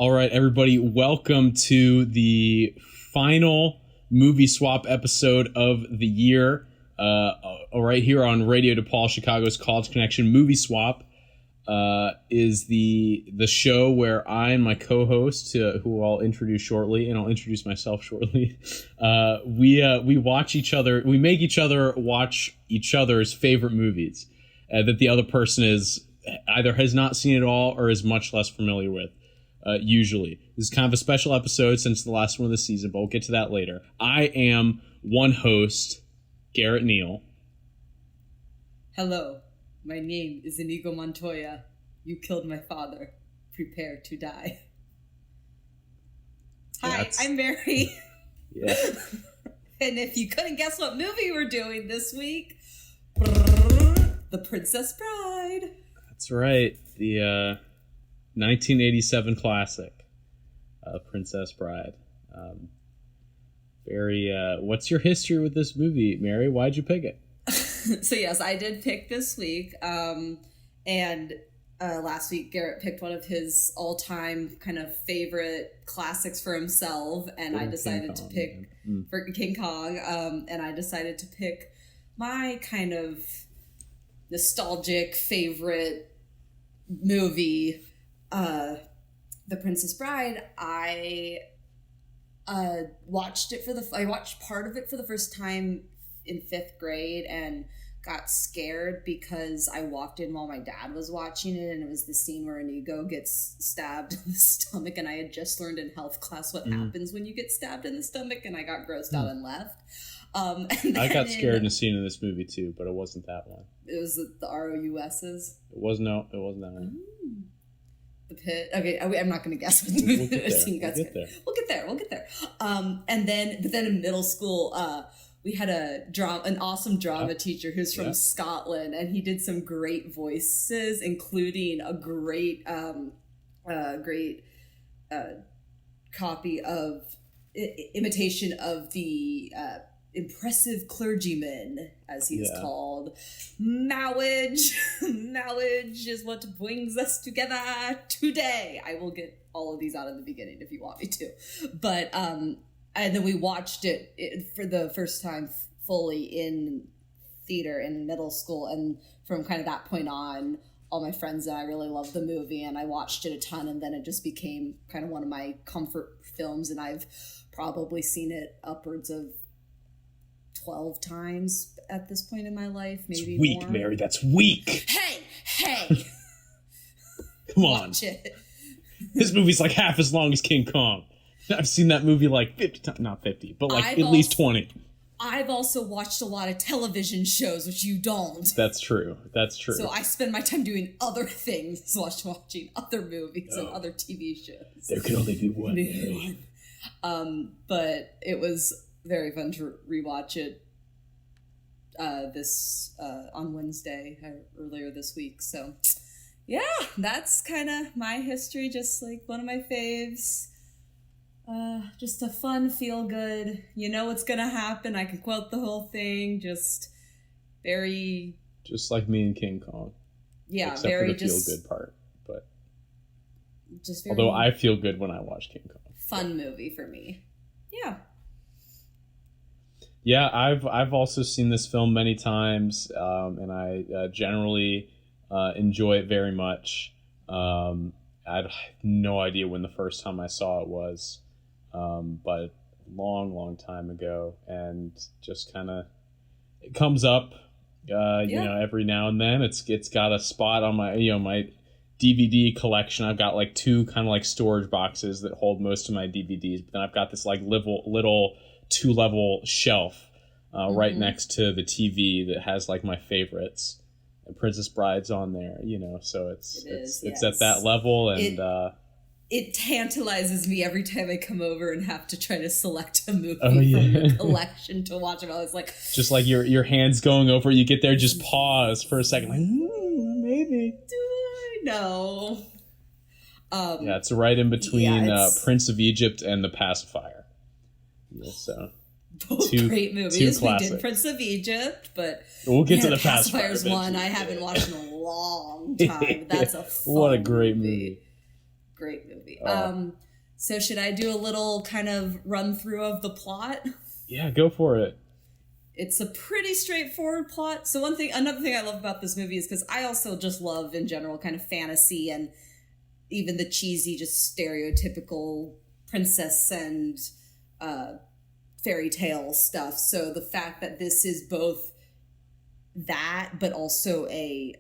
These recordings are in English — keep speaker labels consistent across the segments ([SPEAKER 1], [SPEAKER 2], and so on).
[SPEAKER 1] All right, everybody, welcome to the final movie swap episode of the year. Right here on Radio DePaul, Chicago's College Connection. Movie Swap is the show where I and my co-host, who I'll introduce shortly, and I'll introduce myself shortly, we watch each other, we make each other watch each other's favorite movies that the other person is either has not seen at all or is much less familiar with. Usually. This is kind of a special episode since the last one of the season, but we'll get to that later. I am one host, Garrett Neal.
[SPEAKER 2] Hello, my name is Inigo Montoya. You killed my father. Prepare to die. Hi, I'm Mary.
[SPEAKER 1] Yeah.
[SPEAKER 2] And if you couldn't guess what movie we're doing this week, The Princess Bride.
[SPEAKER 1] That's right. The 1987 classic, Princess Bride. What's your history with this movie, Mary? Why'd you pick it?
[SPEAKER 2] So yes, I did pick this week. And last week Garrett picked one of his all-time kind of favorite classics for himself, and I decided to pick for King Kong. And I decided to pick my kind of nostalgic favorite movie, The Princess Bride. I watched part of it for the first time in 5th grade and got scared because I walked in while my dad was watching it, and it was the scene where Inigo gets stabbed in the stomach, and I had just learned in health class what happens when you get stabbed in the stomach, and I got grossed out and left. And
[SPEAKER 1] I got scared in a scene in this movie too, but it wasn't that one.
[SPEAKER 2] It was the ROUS's.
[SPEAKER 1] It wasn't that one.
[SPEAKER 2] The Pit. Okay, I'm not going to guess what movie We'll get there. But then in middle school, we had an awesome drama teacher who's from Scotland, and he did some great voices, including a great copy of imitation of the impressive clergyman, as he is called. Marriage is what brings us together today. I will get all of these out of the beginning if you want me to. But and then we watched it for the first time fully in theater in middle school, and from kind of that point on, all my friends and I really loved the movie, and I watched it a ton, and then it just became kind of one of my comfort films, and I've probably seen it upwards of 12 times at this point in my life, maybe
[SPEAKER 1] weak,
[SPEAKER 2] more.
[SPEAKER 1] Mary, that's weak.
[SPEAKER 2] Hey!
[SPEAKER 1] Come on.
[SPEAKER 2] Watch it.
[SPEAKER 1] This movie's like half as long as King Kong. I've seen that movie like 50 times, not 50, but like at least 20.
[SPEAKER 2] I've also watched a lot of television shows, which you don't.
[SPEAKER 1] That's true.
[SPEAKER 2] So I spend my time doing other things, watching other movies and other TV shows.
[SPEAKER 1] There can only be one.
[SPEAKER 2] But it was very fun to rewatch it on Wednesday earlier this week. So yeah, that's kind of my history. Just like one of my faves. Just a fun, feel good. You know what's gonna happen. I can quote the whole thing. Just
[SPEAKER 1] like me and King Kong.
[SPEAKER 2] Yeah,
[SPEAKER 1] except for the feel good part. But
[SPEAKER 2] just
[SPEAKER 1] although I feel good when I watch King Kong.
[SPEAKER 2] Fun movie for me. Yeah.
[SPEAKER 1] Yeah, I've also seen this film many times, and I generally enjoy it very much. I have no idea when the first time I saw it was, but long time ago, and just kind of it comes up, you know, every now and then. It's got a spot on my my DVD collection. I've got like 2 kind of like storage boxes that hold most of my DVDs, but then I've got this like little 2-level shelf right next to the TV that has like my favorites. And Princess Bride's on there, so it's at that level, and
[SPEAKER 2] it tantalizes me every time I come over and have to try to select a movie from your collection to watch. I was like,
[SPEAKER 1] just like your hands going over, you get there, just pause for a second, like maybe.
[SPEAKER 2] Do I know?
[SPEAKER 1] Yeah, it's right in between Prince of Egypt and The Pacifier. So.
[SPEAKER 2] Both great movies. We did Prince of Egypt, but
[SPEAKER 1] we'll get to the
[SPEAKER 2] Pacifier's one I haven't watched in a long time. That's a fun
[SPEAKER 1] what a great movie.
[SPEAKER 2] Great movie. So should I do a little kind of run through of the plot?
[SPEAKER 1] Yeah, go for it.
[SPEAKER 2] It's a pretty straightforward plot. So another thing I love about this movie is because I also just love in general kind of fantasy and even the cheesy, just stereotypical princess and fairy tale stuff. So the fact that this is both that, but also a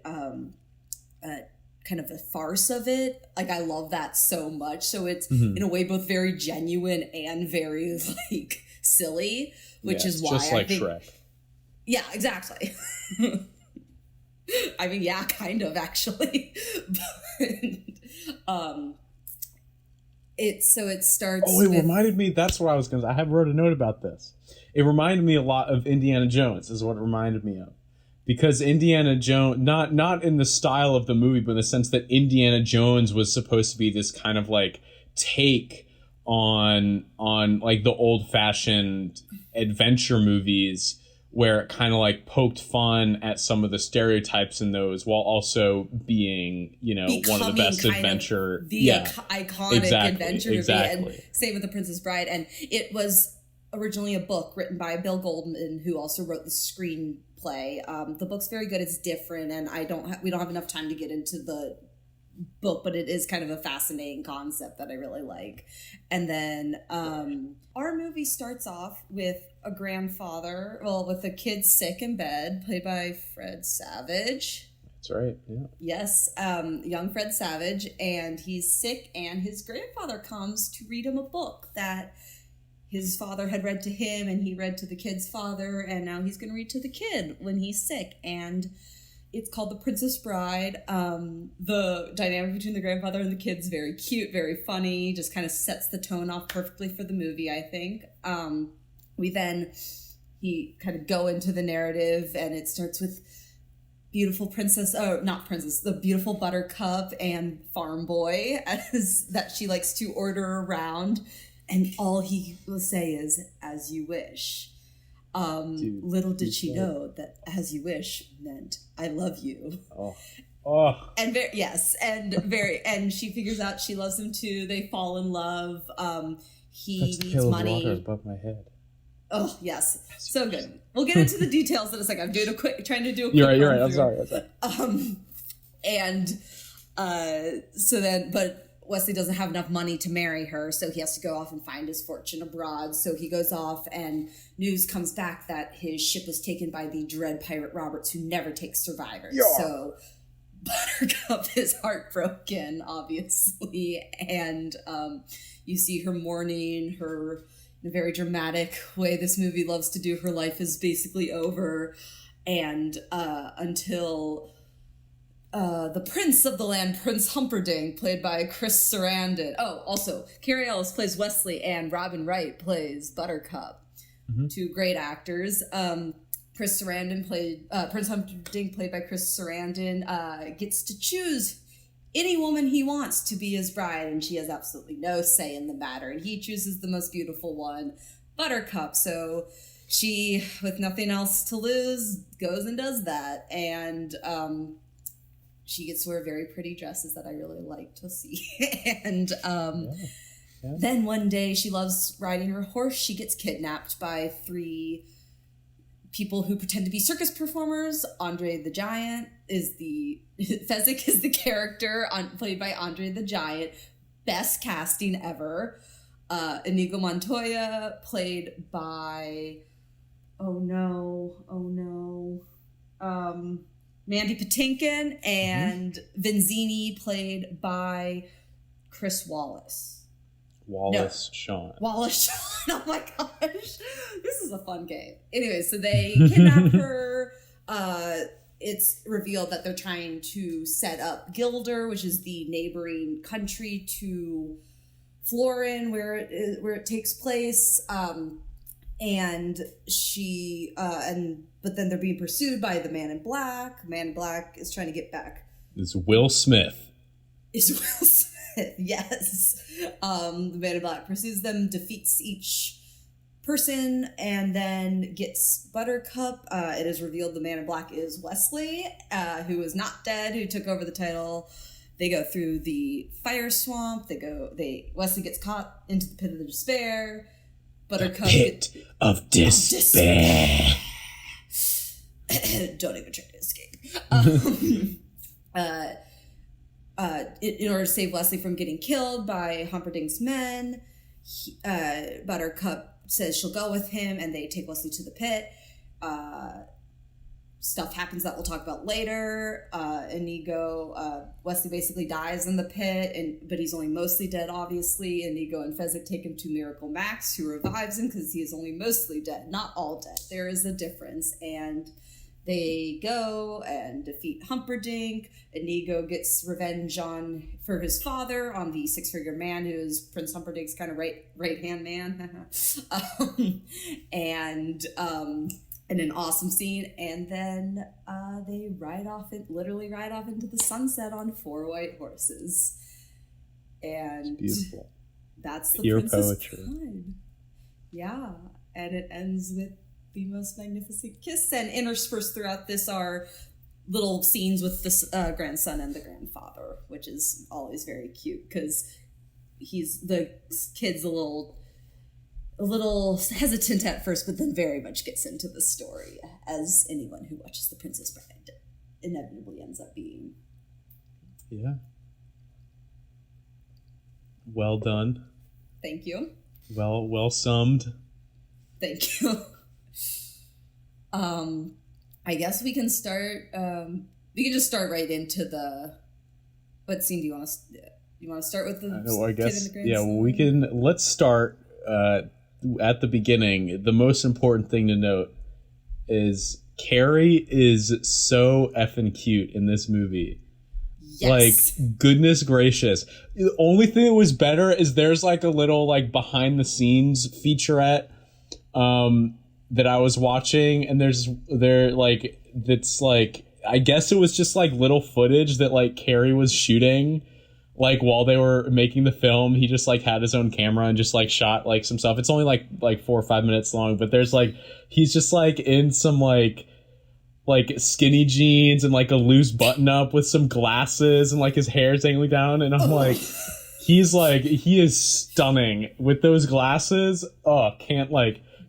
[SPEAKER 2] kind of a farce of it, like I love that so much. So it's in a way both very genuine and very like silly, which is why
[SPEAKER 1] just like I think, Shrek.
[SPEAKER 2] Yeah, exactly. I mean, yeah, kind of actually. But, it starts.
[SPEAKER 1] Oh, it reminded me. That's what I was going to. I have wrote a note about this. It reminded me a lot of Indiana Jones. Is what it reminded me of, because Indiana Jones, not in the style of the movie, but in the sense that Indiana Jones was supposed to be this kind of like take on like the old fashioned adventure movies, where it kind of like poked fun at some of the stereotypes in those, while also being, becoming one of the best adventure,
[SPEAKER 2] iconic adventure movie. And same with The Princess Bride. And it was originally a book written by Bill Goldman, who also wrote the screenplay. The book's very good. It's different, and we don't have enough time to get into the book, but it is kind of a fascinating concept that I really like. And then our movie starts off with a grandfather, with a kid sick in bed, played by Fred Savage.
[SPEAKER 1] That's right, yeah.
[SPEAKER 2] Yes, young Fred Savage, and he's sick, and his grandfather comes to read him a book that his father had read to him, and he read to the kid's father, and now he's going to read to the kid when he's sick. And it's called The Princess Bride. The dynamic between the grandfather and the kid's very cute, very funny, just kind of sets the tone off perfectly for the movie, I think. He kind of go into the narrative, and it starts with the beautiful Buttercup and Farm Boy that she likes to order around, and all he will say is, "As you wish." Little did she know that "as you wish" meant "I love you." And and she figures out she loves him too. They fall in love. He needs money.
[SPEAKER 1] Water above my head.
[SPEAKER 2] Oh yes, so good. We'll get into the details in a second. I'm trying to do a quick.
[SPEAKER 1] You're right. I'm sorry.
[SPEAKER 2] But Wesley doesn't have enough money to marry her, so he has to go off and find his fortune abroad. So he goes off, and news comes back that his ship was taken by the dread pirate Roberts, who never takes survivors. Yeah. So Buttercup is heartbroken, obviously, and you see her mourning. In a very dramatic way this movie loves to do, her life is basically over, and until the prince of the land, Prince Humperdinck, played by Chris Sarandon. Oh, also, Cary Elwes plays Wesley, and Robin Wright plays Buttercup. Mm-hmm. Two great actors. Chris Sarandon Prince Humperdinck, played by Chris Sarandon, gets to choose any woman he wants to be his bride, and she has absolutely no say in the matter. And he chooses the most beautiful one, Buttercup. So she, with nothing else to lose, goes and does that. And she gets to wear very pretty dresses that I really like to see. And then one day, she loves riding her horse. She gets kidnapped by 3 people who pretend to be circus performers. Andre the Giant Fezzik is the character played by Andre the Giant. Best casting ever. Inigo Montoya, played by Mandy Patinkin, and Vizzini, played by Chris Wallace.
[SPEAKER 1] Shawn.
[SPEAKER 2] Wallace Shawn. Oh my gosh. This is a fun game. Anyway, so they kidnap her. It's revealed that they're trying to set up Gilder, which is the neighboring country to Florin, where it takes place. And but then they're being pursued by the Man in Black. Man in Black is trying to get back.
[SPEAKER 1] It's Will Smith.
[SPEAKER 2] Yes. The Man in Black pursues them, defeats each person, and then gets Buttercup. It is revealed the Man in Black is Wesley, who is not dead, who took over the title. They go through the fire swamp. Wesley gets caught into the pit of despair. Buttercup
[SPEAKER 1] of despair.
[SPEAKER 2] Don't even try to escape. In order to save Wesley from getting killed by Humperdinck's men, Buttercup says she'll go with him, and they take Wesley to the pit. Stuff happens that we'll talk about later. Wesley basically dies in the pit, but he's only mostly dead, obviously. Inigo and Fezzik take him to Miracle Max, who revives him because he is only mostly dead, not all dead. There is a difference, and they go and defeat Humperdinck. Inigo gets revenge for his father, on the six-figure man who is Prince Humperdinck's kind of right-hand man. And an awesome scene. And then they literally ride off into the sunset on 4 white horses. And
[SPEAKER 1] it's beautiful.
[SPEAKER 2] That's the
[SPEAKER 1] pure
[SPEAKER 2] Princess
[SPEAKER 1] poetry.
[SPEAKER 2] Bride. Yeah. And it ends with the most magnificent kiss, and interspersed throughout this are little scenes with the grandson and the grandfather, which is always very cute because the kid's a little hesitant at first, but then very much gets into the story, as anyone who watches The Princess Bride inevitably ends up being.
[SPEAKER 1] Yeah. Well done.
[SPEAKER 2] Thank you.
[SPEAKER 1] Well summed.
[SPEAKER 2] Thank you. I guess we can start. We can just start right into the. What scene do you want to? You want to start with the?
[SPEAKER 1] I guess.
[SPEAKER 2] Kid and the grandson?
[SPEAKER 1] Yeah. Well, we can. Let's start at the beginning. The most important thing to note is Cary is so effing cute in this movie.
[SPEAKER 2] Yes.
[SPEAKER 1] Like, goodness gracious. The only thing that was better is there's like a little like behind the scenes featurette that I was watching, and that's like, I guess it was just like little footage that like Cary was shooting like while they were making the film. He just like had his own camera and just like shot like some stuff. It's only like 4 or 5 minutes long, but there's like, he's just like in some like skinny jeans and like a loose button up with some glasses, and like his hair's dangling down, and I'm like, he is stunning with those glasses.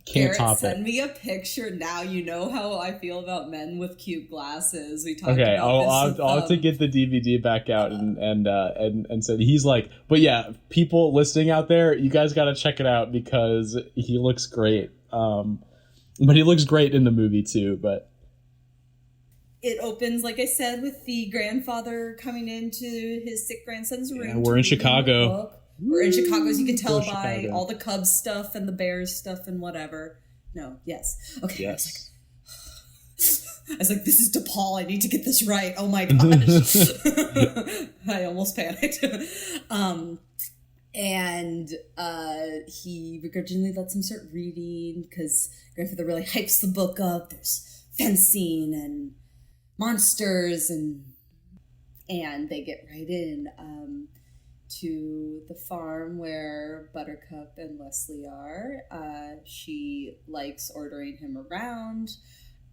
[SPEAKER 1] Can't top it.
[SPEAKER 2] Send me a picture now. You know how I feel about men with cute glasses. We talked
[SPEAKER 1] okay,
[SPEAKER 2] about
[SPEAKER 1] I'll have to get the DVD back out and said he's like, but yeah, people listening out there, you guys got to check it out because he looks great. But he looks great in the movie too. But
[SPEAKER 2] it opens, like I said, with the grandfather coming into his sick grandson's room.
[SPEAKER 1] Yeah, we're in Chicago.
[SPEAKER 2] We're in Chicago, as you can tell by all the Cubs stuff and the Bears stuff and whatever. No, yes. Okay.
[SPEAKER 1] Yes.
[SPEAKER 2] I was like, this is DePaul. I need to get this right. Oh my gosh. I almost panicked. And he begrudgingly lets him start reading because grandfather really hypes the book up. There's fencing and monsters, and they get right in to the farm where Buttercup and Wesley are. She likes ordering him around,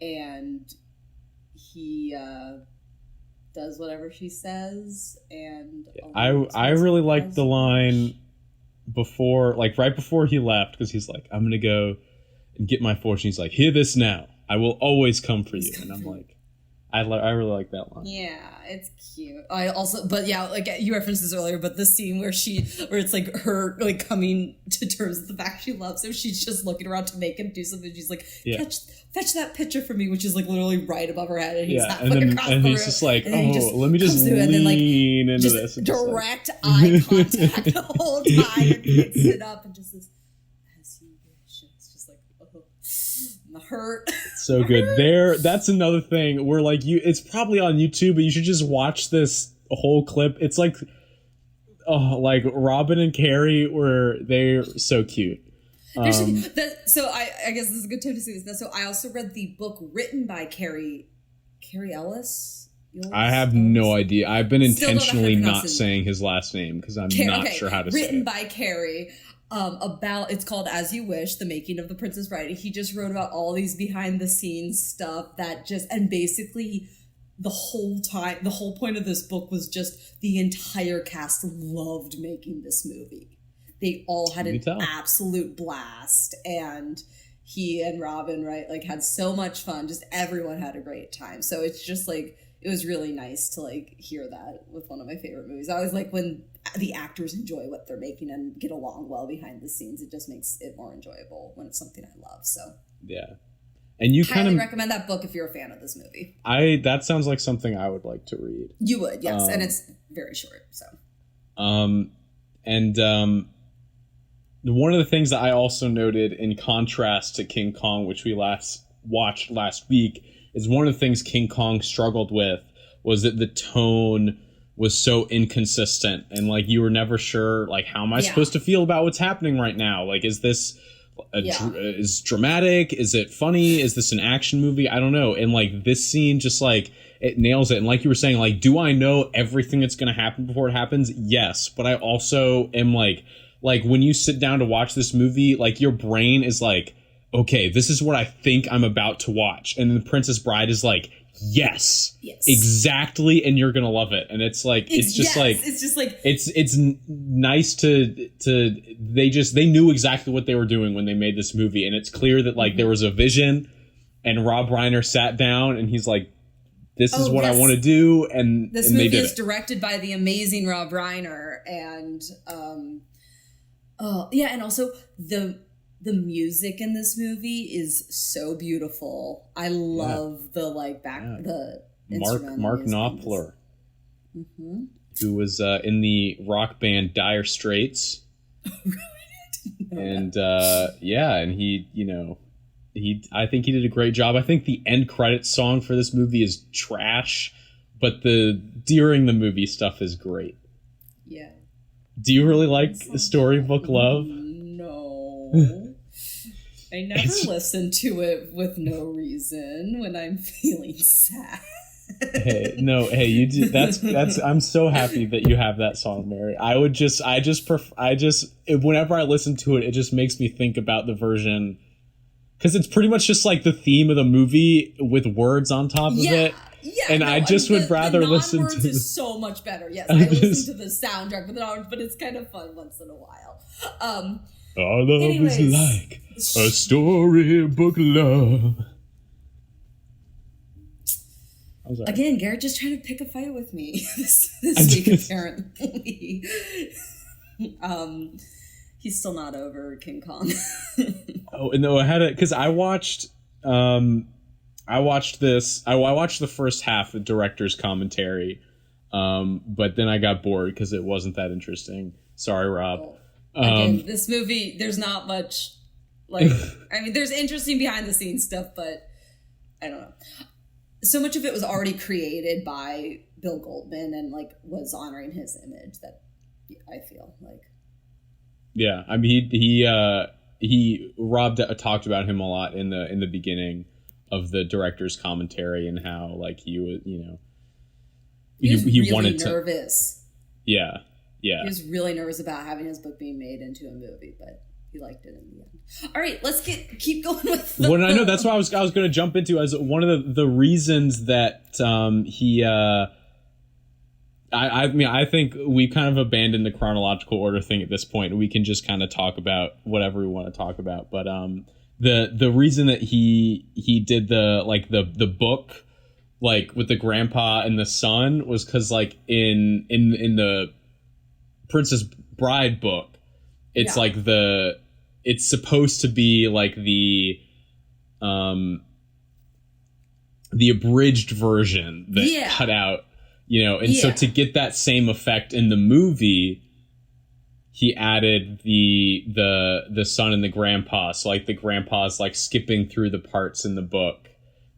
[SPEAKER 2] and he does whatever she says. And
[SPEAKER 1] I really liked the line right before he left, because he's like, I'm gonna go and get my fortune. He's like, hear this now, I will always come for you. And I'm like, I really like that line.
[SPEAKER 2] Yeah, it's cute. But yeah, like you referenced this earlier, but the scene where it's like her like coming to terms with the fact she loves him, she's just looking around to make him do something. She's like, fetch that picture for me, which is like literally right above her head, and he's halfway across the room.
[SPEAKER 1] He's just like, let me just lean into this. And
[SPEAKER 2] direct eye contact the whole time, and picks it up and just says, as you wish. It's just like, the hurt.
[SPEAKER 1] So good. That's another thing where like it's probably on YouTube, but you should just watch this whole clip. It's like Robin and Cary, where they're so cute.
[SPEAKER 2] So I guess this is a good time to say this. So I also read the book written by Cary Elwes.
[SPEAKER 1] I have no idea. I've been intentionally not saying his last name because I'm not sure how to say it.
[SPEAKER 2] Written by Cary. It's called As You Wish, The Making of the Princess Bride. He just wrote about all these behind the scenes stuff and basically the whole time, the whole point of this book was just the entire cast loved making this movie. They all had an absolute blast, and he and Robin, right, like had so much fun. Just everyone had a great time. So it's just like, it was really nice to like hear that with one of my favorite movies. I always like when the actors enjoy what they're making and get along well behind the scenes. It just makes it more enjoyable when it's something I love. So
[SPEAKER 1] yeah. And you
[SPEAKER 2] highly recommend that book if you're a fan of this movie.
[SPEAKER 1] That sounds like something I would like to read.
[SPEAKER 2] You would, yes, and it's very short. So,
[SPEAKER 1] one of the things that I also noted in contrast to King Kong, which we watched last week, is one of the things King Kong struggled with was that the tone was so inconsistent, and like you were never sure, like, how am I supposed to feel about what's happening right now? Like, is this is dramatic? Is it funny? Is this an action movie? I don't know. And like this scene just like it nails it. And like you were saying, like, do I know everything that's going to happen before it happens? Yes. But I also am like when you sit down to watch this movie, like your brain is like, okay, this is what I think I'm about to watch. And The Princess Bride is like, yes, exactly. And you're going to love it. And it's like, it's nice they knew exactly what they were doing when they made this movie. And it's clear that like there was a vision, and Rob Reiner sat down and he's like, this is what I want to do. And
[SPEAKER 2] this movie is directed by the amazing Rob Reiner. And, and also the music in this movie is so beautiful. I love the
[SPEAKER 1] Mark Knopfler, who was in the rock band Dire Straits, and and I think he did a great job. I think the end credits song for this movie is trash, but the during the movie stuff is great.
[SPEAKER 2] Yeah.
[SPEAKER 1] Do you really like Storybook Love?
[SPEAKER 2] No. I never listen to it with no reason when I'm feeling sad.
[SPEAKER 1] You do. I'm so happy that you have that song, Mary. Whenever I listen to it, it just makes me think about the version, because it's pretty much just like the theme of the movie with words on top of it. Yeah, and I would rather listen to
[SPEAKER 2] is so much better. Yes, I listen to the soundtrack, but it's kind of fun once in a while.
[SPEAKER 1] Our love is like a storybook love.
[SPEAKER 2] Again, Garrett just trying to pick a fight with me this week, apparently. He's still not over King Kong.
[SPEAKER 1] Oh, no, I had it because I watched this. I watched the first half of director's commentary, but then I got bored because it wasn't that interesting. Sorry, Rob.
[SPEAKER 2] Again, this movie, there's not much, like, I mean, there's interesting behind the scenes stuff, but I don't know. So much of it was already created by Bill Goldman and like was honoring his image that I feel like.
[SPEAKER 1] Yeah, I mean, Rob talked about him a lot in the beginning of the director's commentary and how like he was,
[SPEAKER 2] he really
[SPEAKER 1] wanted
[SPEAKER 2] nervous.
[SPEAKER 1] Yeah. He
[SPEAKER 2] was really nervous about having his book being made into a movie, but he liked it in the end. All right, let's keep going with the
[SPEAKER 1] I know that's what I was going to jump into as one of the reasons that he. I think we kind of abandoned the chronological order thing at this point. We can just kind of talk about whatever we want to talk about. But the reason that he did the book like with the grandpa and the son was because like in the Princess Bride book, it's like it's supposed to be like the abridged version that cut out, so to get that same effect in the movie, he added the son and the grandpa. So like the grandpa's like skipping through the parts in the book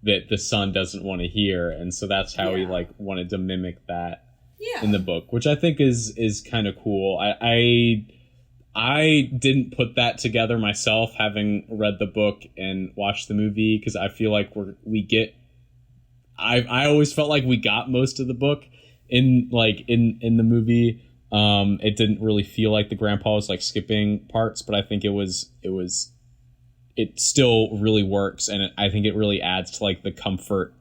[SPEAKER 1] that the son doesn't want to hear, and so that's how he like wanted to mimic that in the book, which I think is kind of cool. I didn't put that together myself, having read the book and watched the movie, because I feel like I always felt like we got most of the book in the movie. It didn't really feel like the grandpa was like skipping parts, but I think it still really works, and I think it really adds to like the comfort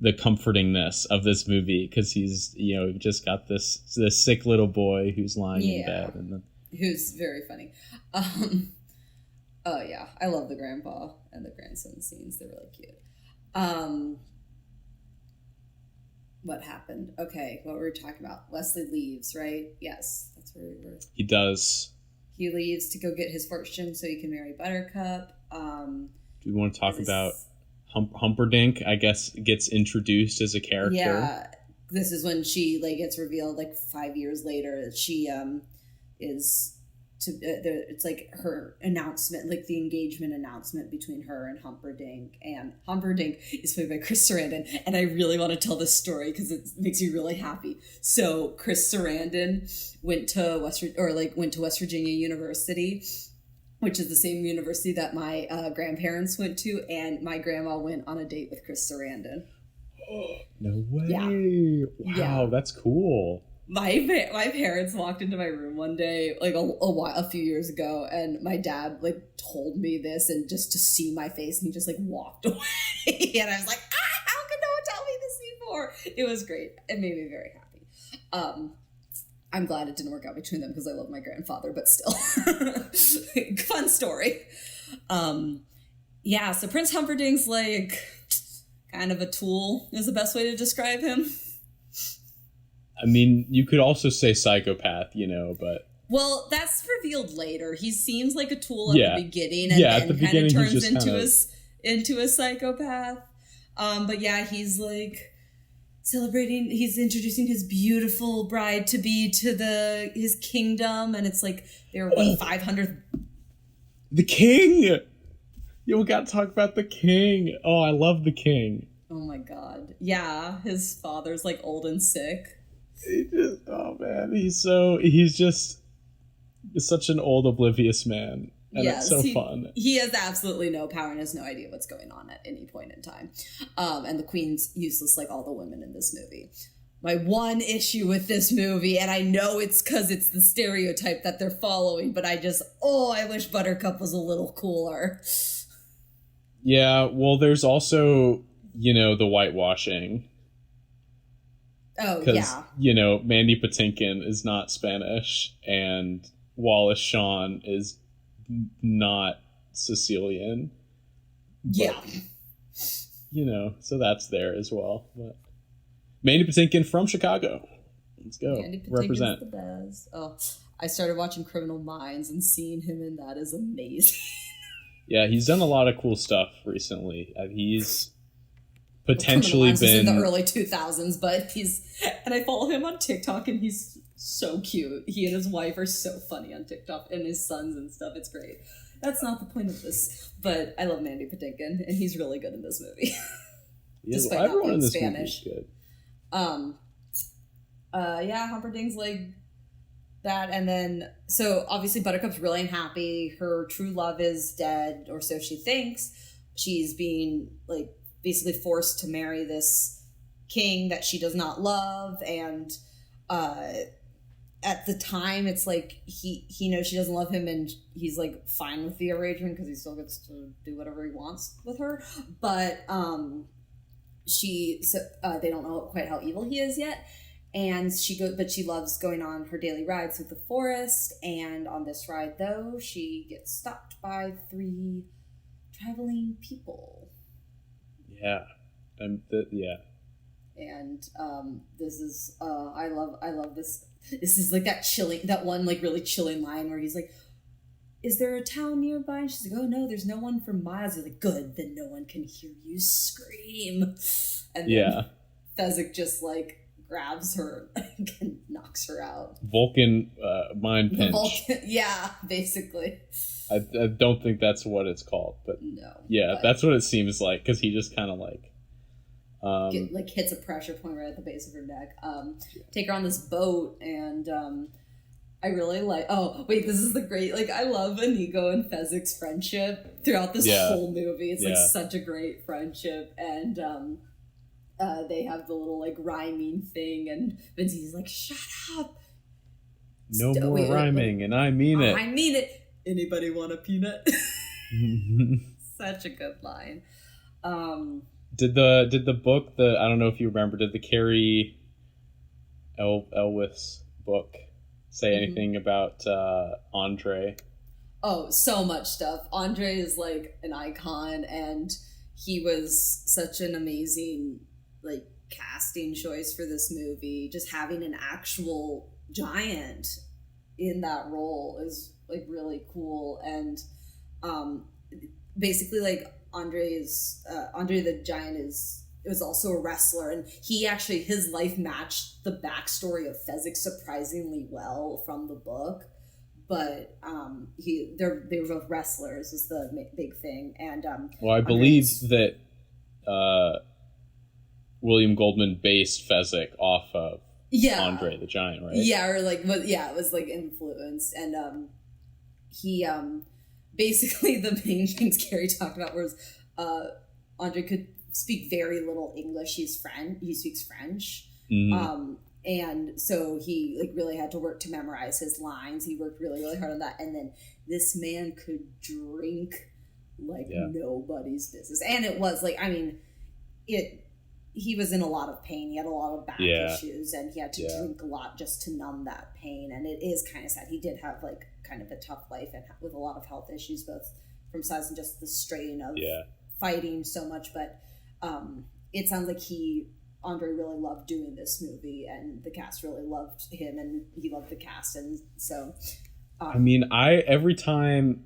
[SPEAKER 1] the comfortingness of this movie, because he's, just got this sick little boy who's lying in bed, and then
[SPEAKER 2] who's very funny. Oh yeah, I love the grandpa and the grandson scenes. They're really cute. What happened? Okay, what were we talking about? Wesley leaves, right? Yes, that's where we were.
[SPEAKER 1] He does.
[SPEAKER 2] He leaves to go get his fortune so he can marry Buttercup.
[SPEAKER 1] Do we want to talk about Humperdinck? I guess gets introduced as a character.
[SPEAKER 2] Yeah, this is when she gets revealed 5 years later that she is to it's her announcement, the engagement announcement between her and Humperdinck. And Humperdinck is played by Chris Sarandon, and I really want to tell this story because it makes me really happy. So Chris Sarandon went to West Virginia University, which is the same university that my grandparents went to, and my grandma went on a date with Chris Sarandon.
[SPEAKER 1] No way!
[SPEAKER 2] Yeah.
[SPEAKER 1] Wow, that's cool.
[SPEAKER 2] My parents walked into my room one day, a few years ago, and my dad told me this, and just to see my face, and he just walked away, and I was like, how could no one tell me this before? It was great. It made me very happy. I'm glad it didn't work out between them because I love my grandfather, but still, fun story. Yeah. So Prince Humperdinck's kind of a tool is the best way to describe him.
[SPEAKER 1] I mean, you could also say psychopath, but...
[SPEAKER 2] Well, that's revealed later. He seems like a tool at the beginning, and then kind of turns into a psychopath. But yeah, he's celebrating. He's introducing his beautiful bride-to-be to his kingdom, and it's they're 500.
[SPEAKER 1] The king. We got to talk about the king. Oh, I love the king.
[SPEAKER 2] Oh my god, yeah. His father's old and sick.
[SPEAKER 1] He's just such an old, oblivious man. And it's so fun.
[SPEAKER 2] He has absolutely no power and has no idea what's going on at any point in time. And the queen's useless like all the women in this movie. My one issue with this movie, and I know it's because it's the stereotype that they're following, but I wish Buttercup was a little cooler.
[SPEAKER 1] Yeah, well, there's also, the whitewashing.
[SPEAKER 2] Oh, yeah.
[SPEAKER 1] Mandy Patinkin is not Spanish, and Wallace Shawn is not Sicilian. But,
[SPEAKER 2] yeah.
[SPEAKER 1] So that's there as well. But Mandy Patinkin from Chicago. Let's go.
[SPEAKER 2] Mandy Patinkin's
[SPEAKER 1] represent.
[SPEAKER 2] The best. Oh, I started watching Criminal Minds, and seeing him in that is amazing.
[SPEAKER 1] Yeah, he's done a lot of cool stuff recently. He's potentially been
[SPEAKER 2] in the early 2000s, but and I follow him on TikTok, and he's so cute. He and his wife are so funny on TikTok, and his sons and stuff. It's great. That's not the point of this, but I love Mandy Patinkin, and he's really good in this movie. Despite not being Spanish.
[SPEAKER 1] Movie is
[SPEAKER 2] good. Humperdinck's that, and then so obviously Buttercup's really unhappy. Her true love is dead, or so she thinks. She's being basically forced to marry this king that she does not love, and at the time it's he knows she doesn't love him, and he's fine with the arrangement because he still gets to do whatever he wants with her, but they don't know quite how evil he is yet, and but she loves going on her daily rides through the forest, and on this ride though she gets stopped by 3 traveling people.
[SPEAKER 1] Yeah. And
[SPEAKER 2] this is I love this. This is that one really chilling line where he's like, is there a town nearby? And she's like, oh no, there's no one for miles. He's like, good, then no one can hear you scream. And then Fezzik just grabs her and knocks her out.
[SPEAKER 1] Vulcan mind pinch.
[SPEAKER 2] Yeah, basically.
[SPEAKER 1] I don't think that's what it's called, but
[SPEAKER 2] no.
[SPEAKER 1] Yeah, that's what it seems like, because he just kind of
[SPEAKER 2] hits a pressure point right at the base of her neck. Take her on this boat, and I really this is the great, I love Inigo and Fezzik's friendship throughout this whole movie. It's such a great friendship, and they have the little rhyming thing, and Vincey's like, shut up,
[SPEAKER 1] no more rhyming, and I mean it.
[SPEAKER 2] I mean it. Anybody want a peanut? Such a good line.
[SPEAKER 1] Did the book, I don't know if you remember, did the Cary Elwes book say anything about Andre?
[SPEAKER 2] Oh, so much stuff. Andre is like an icon, and he was such an amazing like casting choice for this movie. Just having an actual giant in that role is like really cool. And basically like Andre the Giant was also a wrestler, and his life matched the backstory of Fezzik surprisingly well from the book. But they were both wrestlers was the big thing. And
[SPEAKER 1] well, I believe that William Goldman based Fezzik off of Andre the Giant, right?
[SPEAKER 2] Yeah, or like, but yeah, it was like influenced. And he basically the main things Cary talked about was Andre could speak very little English. He speaks French. And so he like really had to work to memorize his lines. He worked really, really hard on that. And then this man could drink like nobody's business. And it was like, I mean, he was in a lot of pain. He had a lot of back issues, and he had to drink a lot just to numb that pain. And it is kind of sad. He did have like kind of a tough life and with a lot of health issues, both from size and just the strain of fighting so much. But it sounds like Andre really loved doing this movie, and the cast really loved him, and he loved the cast. And so
[SPEAKER 1] I mean, every time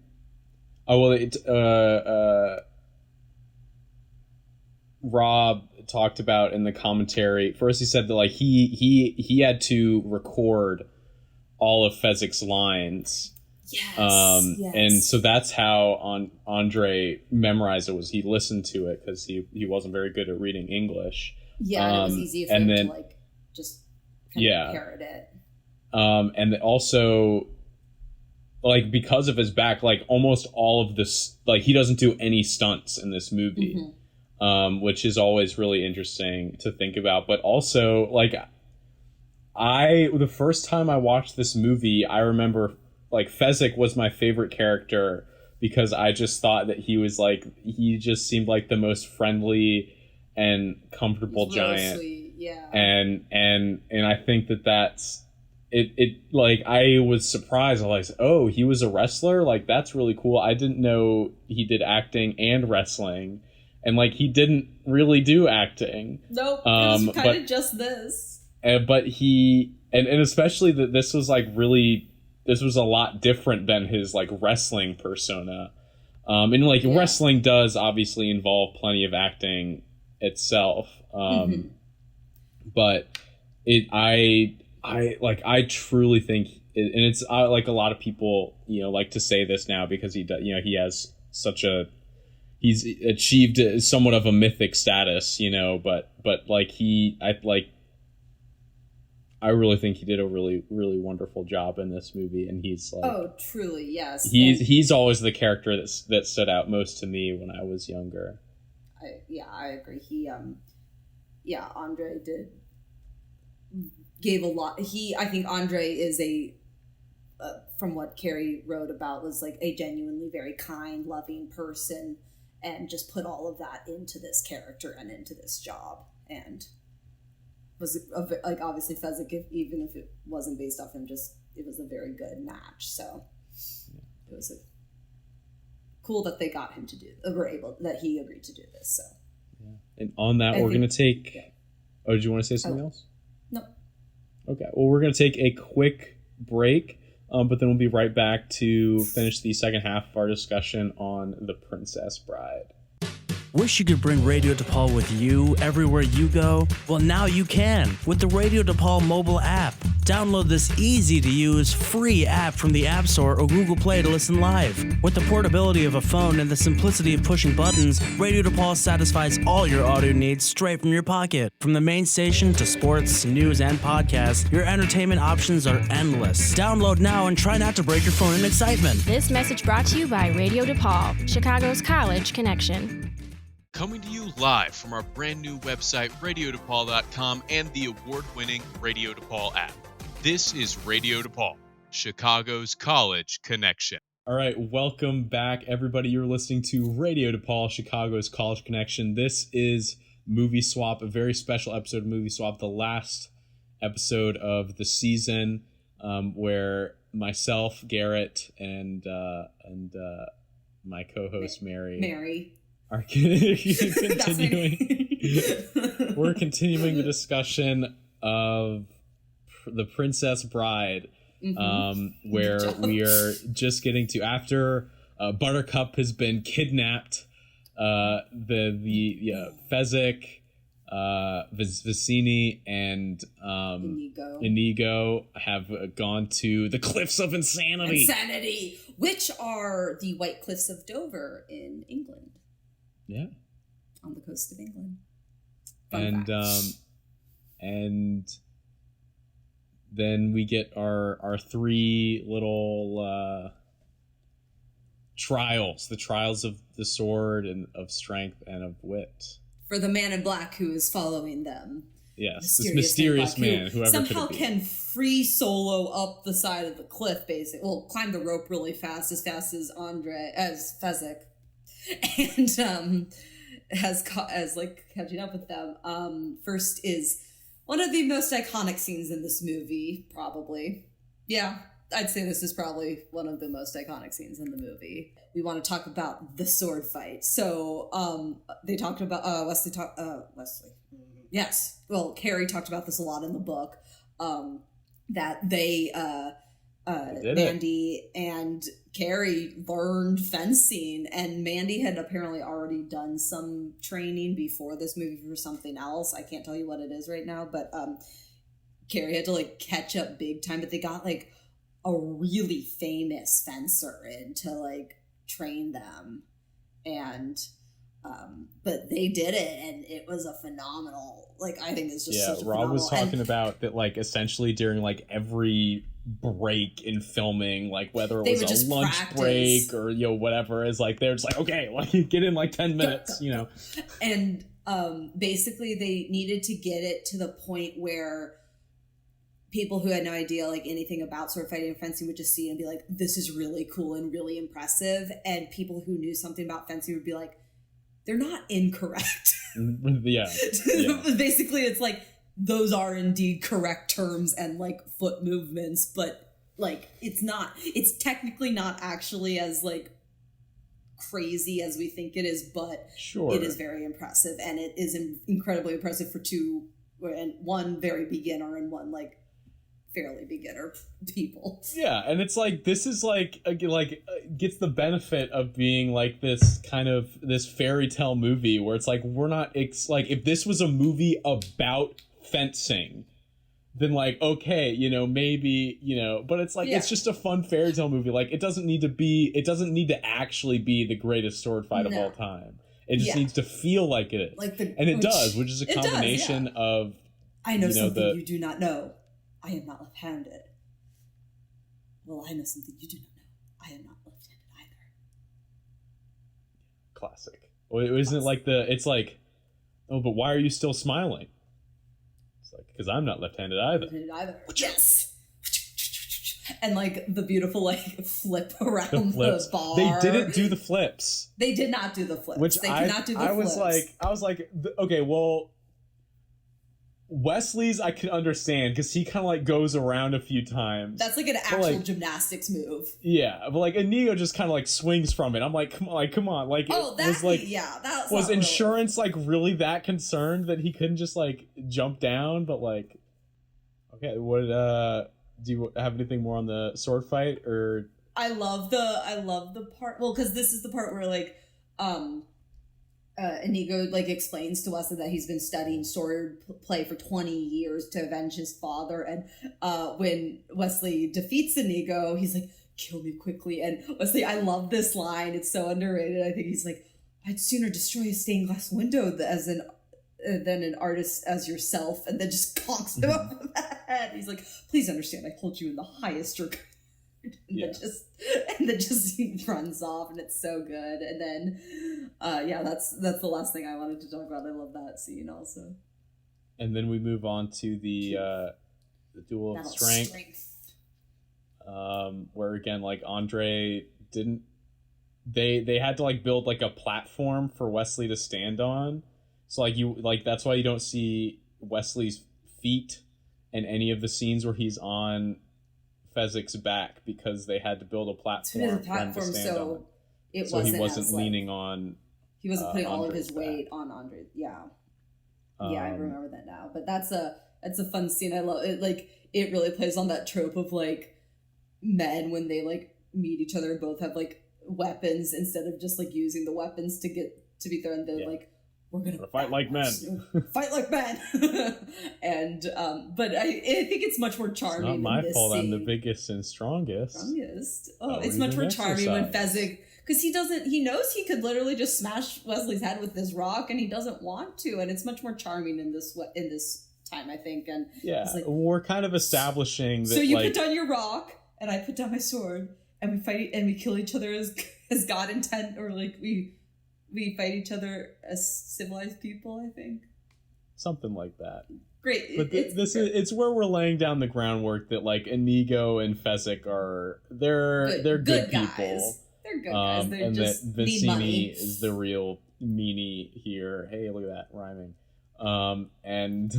[SPEAKER 1] Rob talked about in the commentary, first he said that like he had to record all of Fezzik's lines. Yes. And so that's how Andre memorized it, was he listened to it because he wasn't very good at reading English.
[SPEAKER 2] Yeah, and it was easy for him to like just kind of parrot it.
[SPEAKER 1] And also, like, because of his back, like almost all of this, like he doesn't do any stunts in this movie, which is always really interesting to think about. But also, like, the first time I watched this movie, I remember like Fezzik was my favorite character because I just thought that he just seemed like the most friendly and comfortable giant.
[SPEAKER 2] Sweet. Yeah.
[SPEAKER 1] And I think that's it like I was surprised. I was like, oh, he was a wrestler? Like, that's really cool. I didn't know he did acting and wrestling. And like he didn't really do acting.
[SPEAKER 2] Nope. It was kind of just this.
[SPEAKER 1] But he and especially that this was a lot different than his like wrestling persona. And like wrestling does obviously involve plenty of acting itself, but I truly think and it's like a lot of people like to say this now because he has he's achieved somewhat of a mythic status, but like I really think he did a really, really wonderful job in this movie, and he's like,
[SPEAKER 2] oh, truly, yes,
[SPEAKER 1] he's always the character that stood out most to me when I was younger.
[SPEAKER 2] I agree. Andre gave a lot. I think Andre is from what Cary wrote about, was like a genuinely very kind, loving person, and just put all of that into this character and into this job, and was like obviously Fezzik, even if it wasn't based off him, it was a very good match. So it was cool that they got him to do, that he agreed to do this. So
[SPEAKER 1] and on that, we're gonna take. Oh, did you want to say something else?
[SPEAKER 2] No.
[SPEAKER 1] Okay. Well, we're gonna take a quick break, but then we'll be right back to finish the second half of our discussion on The Princess Bride.
[SPEAKER 3] Wish you could bring Radio DePaul with you everywhere you go? Well, now you can with the Radio DePaul mobile app. Download this easy-to-use, free app from the App Store or Google Play to listen live. With the portability of a phone and the simplicity of pushing buttons, Radio DePaul satisfies all your audio needs straight from your pocket. From the main station to sports, news, and podcasts, your entertainment options are endless. Download now and try not to break your phone in excitement.
[SPEAKER 4] This message brought to you by Radio DePaul, Chicago's college connection.
[SPEAKER 5] Coming to you live from our brand new website, RadioDePaul.com, and the award-winning Radio DePaul app. This is Radio DePaul, Chicago's college connection.
[SPEAKER 1] All right, welcome back, everybody. You're listening to Radio DePaul, Chicago's College Connection. This is Movie Swap, a very special episode of Movie Swap, the last episode of the season, where myself, Garrett, and my co-host Mary are continuing. We're continuing the discussion of The Princess Bride. Where we are just getting to after Buttercup has been kidnapped, the Fezzik, Vicini, and Inigo have gone to the Cliffs of Insanity,
[SPEAKER 2] which are the White Cliffs of Dover in England.
[SPEAKER 1] Yeah,
[SPEAKER 2] on the coast of England.
[SPEAKER 1] And then we get our three little trials, the trials of the sword and of strength and of wit.
[SPEAKER 2] For the man in black who is following them.
[SPEAKER 1] Yes, this mysterious man, whoever
[SPEAKER 2] somehow
[SPEAKER 1] could it be.
[SPEAKER 2] Can free solo up the side of the cliff, basically. Well, climb the rope really fast as Fezzik. And as like catching up with them. First is one of the most iconic scenes in this movie, probably. Yeah, I'd say this is probably one of the most iconic scenes in the movie. We want to talk about the sword fight. So, they talked about, Wesley. Yes. Well, Cary talked about this a lot in the book, that Mandy and Cary learned fencing, and Mandy had apparently already done some training before this movie for something else. I can't tell you what it is right now, but Cary had to like catch up big time, but they got like a really famous fencer in to like train them, and but they did it, and it was a phenomenal, like, I think it's just such a
[SPEAKER 1] Rob was talking
[SPEAKER 2] and about
[SPEAKER 1] that, like, essentially during like every break in filming, like whether it was a lunch break or whatever, is like they're just like, okay, like get in like 10 minutes,
[SPEAKER 2] and basically they needed to get it to the point where people who had no idea like anything about sword fighting and fencing would just see it and be like, this is really cool and really impressive, and people who knew something about fencing would be like, they're not incorrect.
[SPEAKER 1] yeah.
[SPEAKER 2] Basically it's like, those are indeed correct terms and like foot movements, but like it's technically not actually as like crazy as we think it is, but
[SPEAKER 1] sure,
[SPEAKER 2] it is very impressive, and it is incredibly impressive for one very beginner and one like fairly beginner people.
[SPEAKER 1] Yeah, and it's like, this is like gets the benefit of being like this kind of this fairy tale movie where it's like, we're not like, if this was a movie about fencing, then like, okay, maybe, but it's like, it's just a fun fairy tale movie. Like, it doesn't need to actually be the greatest sword fight of all time. It just needs to feel like it is. And it does, which is a combination of,
[SPEAKER 2] I know something you do not know. I am not left-handed. Well, I know something you do not know. I am not left-handed either.
[SPEAKER 1] Classic. Well, isn't it like it's like, oh, but why are you still smiling? It's like, because I'm not left-handed either.
[SPEAKER 2] Yes. And like the beautiful like flip around the bar.
[SPEAKER 1] They didn't do the flips.
[SPEAKER 2] They did not do the flips.
[SPEAKER 1] Which
[SPEAKER 2] they did not do the flips.
[SPEAKER 1] I was like, okay, well, Wesley's I can understand because he kind of like goes around a few times.
[SPEAKER 2] That's like an actual gymnastics move.
[SPEAKER 1] Yeah, but like Inigo just kind of like swings from it. I'm like, come on, like, was insurance like really that concerned that he couldn't just like jump down? But like, okay, what? Do you have anything more on the sword fight? Or
[SPEAKER 2] I love the part. Well, because this is the part where like Inigo like explains to Wesley that he's been studying sword play for 20 years to avenge his father, and when Wesley defeats Inigo, he's like, kill me quickly. And Wesley, I love this line, it's so underrated. I think he's like, I'd sooner destroy a stained glass window than an artist as yourself, and then just conks him over the head. He's like, please understand, I hold you in the highest regard. And then just he runs off, and it's so good. And then that's the last thing I wanted to talk about. I love that scene also. And
[SPEAKER 1] then we move on to the duel of strength. Where again, like, Andre didn't they had to like build like a platform for Wesley to stand on. So like that's why you don't see Wesley's feet in any of the scenes where he's on Fezzik's back, because they had to build a platform for him to stand on. So he wasn't leaning on.
[SPEAKER 2] He wasn't putting all of
[SPEAKER 1] Andre's
[SPEAKER 2] his weight on Andre. Yeah. Yeah, I remember that now. But that's a fun scene. I love it. Like, it really plays on that trope of like men when they like meet each other and both have like weapons, instead of just like using the weapons to get to be thrown. They're like, we're gonna
[SPEAKER 1] fight like men.
[SPEAKER 2] Fight like men. And but I think it's much more charming.
[SPEAKER 1] It's not my fault.
[SPEAKER 2] Scene.
[SPEAKER 1] I'm the biggest and strongest.
[SPEAKER 2] Oh, it's much more charming when Fezzik, because he knows he could literally just smash Wesley's head with this rock, and he doesn't want to, and it's much more charming in this time, I think. And
[SPEAKER 1] like, we're kind of establishing that.
[SPEAKER 2] So you put down your rock, and I put down my sword, and we fight, and we kill each other as God intent, or like we fight each other as civilized people, I think.
[SPEAKER 1] Something like that.
[SPEAKER 2] Great.
[SPEAKER 1] But it's where we're laying down the groundwork that like Inigo and Fezzik they're good people.
[SPEAKER 2] Guys. They're good guys. They
[SPEAKER 1] and
[SPEAKER 2] just
[SPEAKER 1] that
[SPEAKER 2] need money.
[SPEAKER 1] Vizzini is the real meanie here. Hey, look at that rhyming. And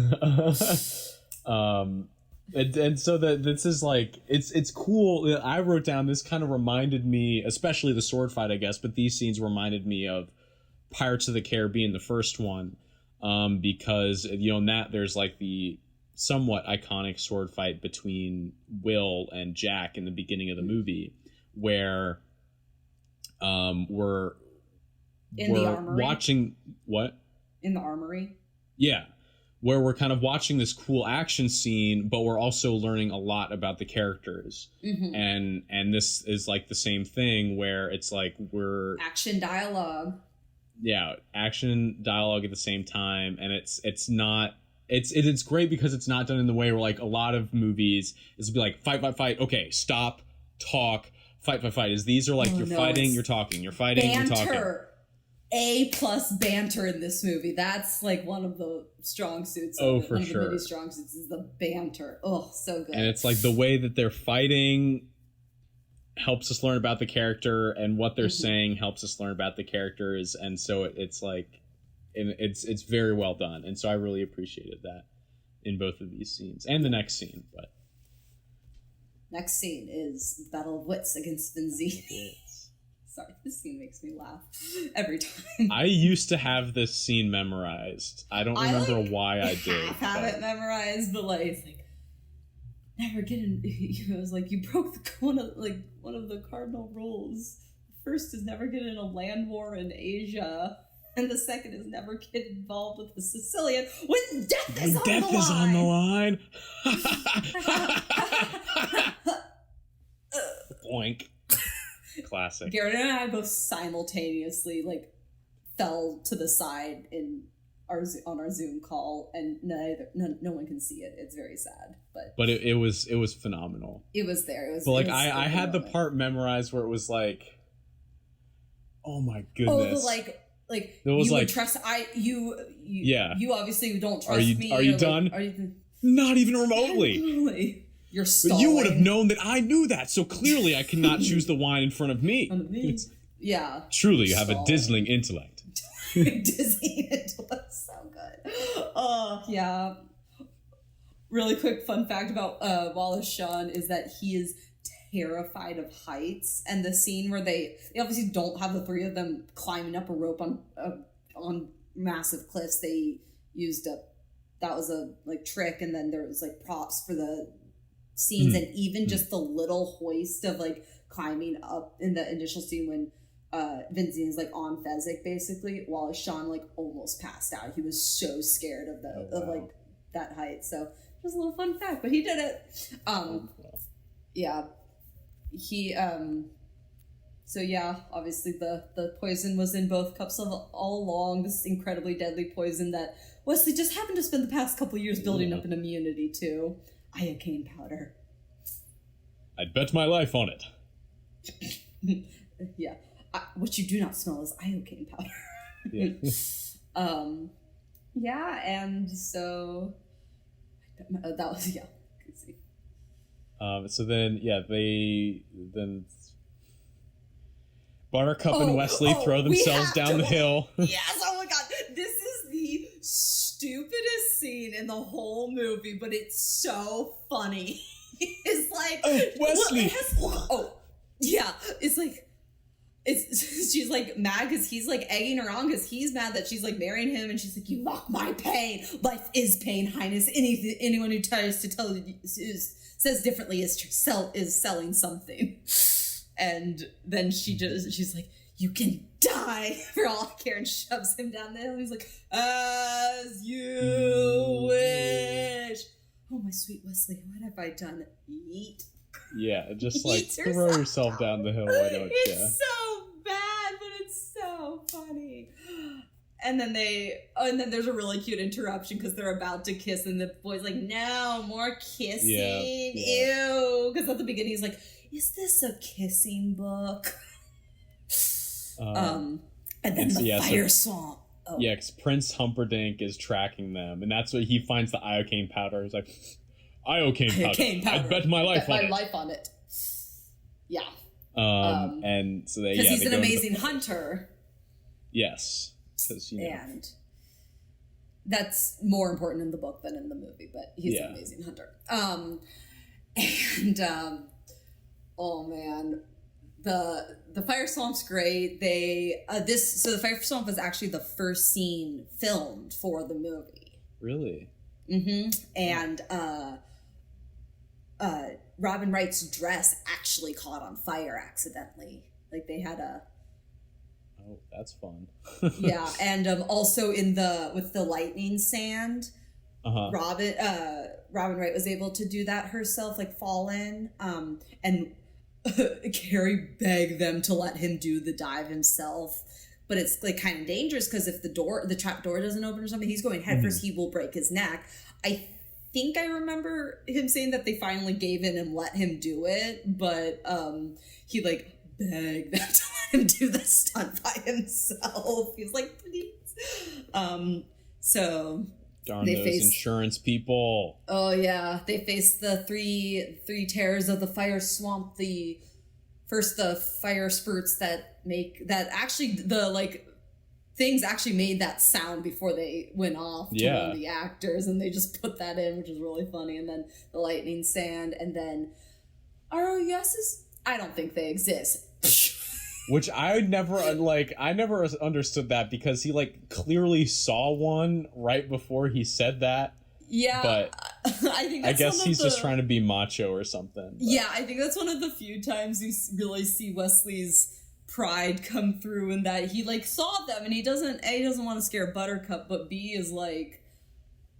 [SPEAKER 1] so that this is like it's cool. I wrote down, this kind of reminded me, especially the sword fight, I guess, but these scenes reminded me of Pirates of the Caribbean, the first one, because in that there's like the somewhat iconic sword fight between Will and Jack in the beginning of the movie, where we're watching what
[SPEAKER 2] in the armory.
[SPEAKER 1] Yeah. Where we're kind of watching this cool action scene, but we're also learning a lot about the characters. Mm-hmm. And this is like the same thing, where it's like we're
[SPEAKER 2] action dialogue.
[SPEAKER 1] Yeah, action dialogue at the same time, and it's great because it's not done in the way where like a lot of movies is be like fight, okay, stop, talk, fight. Is these are like fighting, you're talking, you're fighting,
[SPEAKER 2] banter.
[SPEAKER 1] You're talking.
[SPEAKER 2] A+ banter in this movie. That's like one of the strong suits.
[SPEAKER 1] For
[SPEAKER 2] one of
[SPEAKER 1] sure.
[SPEAKER 2] the movie's strong suits is the banter. Oh, so good.
[SPEAKER 1] And it's like the way that they're fighting helps us learn about the character, and what they're saying helps us learn about the characters. And so it's like, and it's very well done. And so I really appreciated that in both of these scenes and the next scene. But
[SPEAKER 2] next scene is Battle of Wits against Benzini. Sorry, this scene makes me laugh every time.
[SPEAKER 1] I used to have this scene memorized. I don't remember why I did.
[SPEAKER 2] I have it memorized, but like, it's like, never get in. It was like, you broke one of the cardinal rules. The first is never get in a land war in Asia, and the second is never get involved with the Sicilian when death is on the line.
[SPEAKER 1] Boink. Classic.
[SPEAKER 2] Garrett and I both simultaneously like fell to the side on our Zoom call, and no one can see it. It's very sad, but
[SPEAKER 1] it was phenomenal.
[SPEAKER 2] It was there. It was.
[SPEAKER 1] But like
[SPEAKER 2] it was
[SPEAKER 1] I had the part memorized where it was like, oh my goodness.
[SPEAKER 2] Oh, like
[SPEAKER 1] it was
[SPEAKER 2] you
[SPEAKER 1] like,
[SPEAKER 2] would trust
[SPEAKER 1] yeah.
[SPEAKER 2] You obviously don't trust me.
[SPEAKER 1] Are you done? Not even remotely.
[SPEAKER 2] You're stalling.
[SPEAKER 1] But you would have known that I knew that, so clearly I cannot choose the wine in front of me.
[SPEAKER 2] Yeah.
[SPEAKER 1] Truly, you have a dazzling intellect.
[SPEAKER 2] Dazzling intellect, so good. Oh, yeah. Really quick fun fact about Wallace Shawn is that he is terrified of heights, and the scene where they obviously don't have the three of them climbing up a rope on massive cliffs. They used that was a like trick, and then there was like props for the scenes, and even just the little hoist of like climbing up in the initial scene when Vincent's like on Fezzik, basically, Wallace Shawn like almost passed out. He was so scared of of like that height. So just a little fun fact, but he did it. Yeah, he so yeah, obviously the poison was in both cups all along. This incredibly deadly poison that Wesley just happened to spend the past couple of years building up an immunity to. Iocane powder.
[SPEAKER 1] I'd bet my life on it.
[SPEAKER 2] Yeah. What you do not smell is iocane powder.
[SPEAKER 1] Yeah.
[SPEAKER 2] Yeah, and so that was, yeah.
[SPEAKER 1] So then, yeah, Buttercup and Wesley throw themselves down the hill.
[SPEAKER 2] Yes, oh my god. This is the stupidest scene in the whole movie, but it's so funny. It's like...
[SPEAKER 1] Wesley!
[SPEAKER 2] It's like... she's like mad because he's like egging her on because he's mad that she's like marrying him, and she's like, you mock my pain. Life is pain, Highness. Anyone who tries to tell you says differently is selling something. And then she's like, you can die for all I care, and shoves him down the hill. And he's like, as you wish. Oh, my sweet Wesley, what have I done? Yeet.
[SPEAKER 1] Yeah, just like throw yourself down the hill, why don't you?
[SPEAKER 2] It's so bad, but it's so funny. And then there's a really cute interruption because they're about to kiss, and the boy's like, no, more kissing. Yeah. Ew. Because at the beginning he's like, is this a kissing book? And then the fire swamp. Oh.
[SPEAKER 1] Yeah, because Prince Humperdinck is tracking them, and that's what he finds the iocane powder. He's like, iocane powder. I'd bet my life on it.
[SPEAKER 2] Yeah.
[SPEAKER 1] And so because
[SPEAKER 2] he's an amazing hunter.
[SPEAKER 1] Yes,
[SPEAKER 2] and that's more important in the book than in the movie. But he's an amazing hunter. Oh man, the fire swamp's great. So the fire swamp was actually the first scene filmed for the movie.
[SPEAKER 1] Really?
[SPEAKER 2] Mm-hmm. And Robin Wright's dress actually caught on fire accidentally. Like they had a...
[SPEAKER 1] Oh, that's fun.
[SPEAKER 2] Yeah, and also with the lightning sand, Robin Wright was able to do that herself, like fall in, and Cary begged them to let him do the dive himself. But it's like kind of dangerous because if the trap door doesn't open or something, he's going headfirst, he will break his neck. I think I remember him saying that they finally gave in and let him do it, but he like begged them to let him do the stunt by himself. He was like, please. So
[SPEAKER 1] darn those insurance people.
[SPEAKER 2] Oh yeah, they faced the three terrors of the fire swamp. The fire spurts things actually made that sound before they went off to warn the actors, and they just put that in, which is really funny. And then the lightning sand, and then ROUSs, I don't think they exist.
[SPEAKER 1] Which I never understood that, because he like clearly saw one right before he said that.
[SPEAKER 2] Yeah,
[SPEAKER 1] but I guess he's just trying to be macho or something. But.
[SPEAKER 2] Yeah, I think that's one of the few times you really see Wesley's pride come through, in that he like saw them, and he doesn't want to scare Buttercup, but B is like,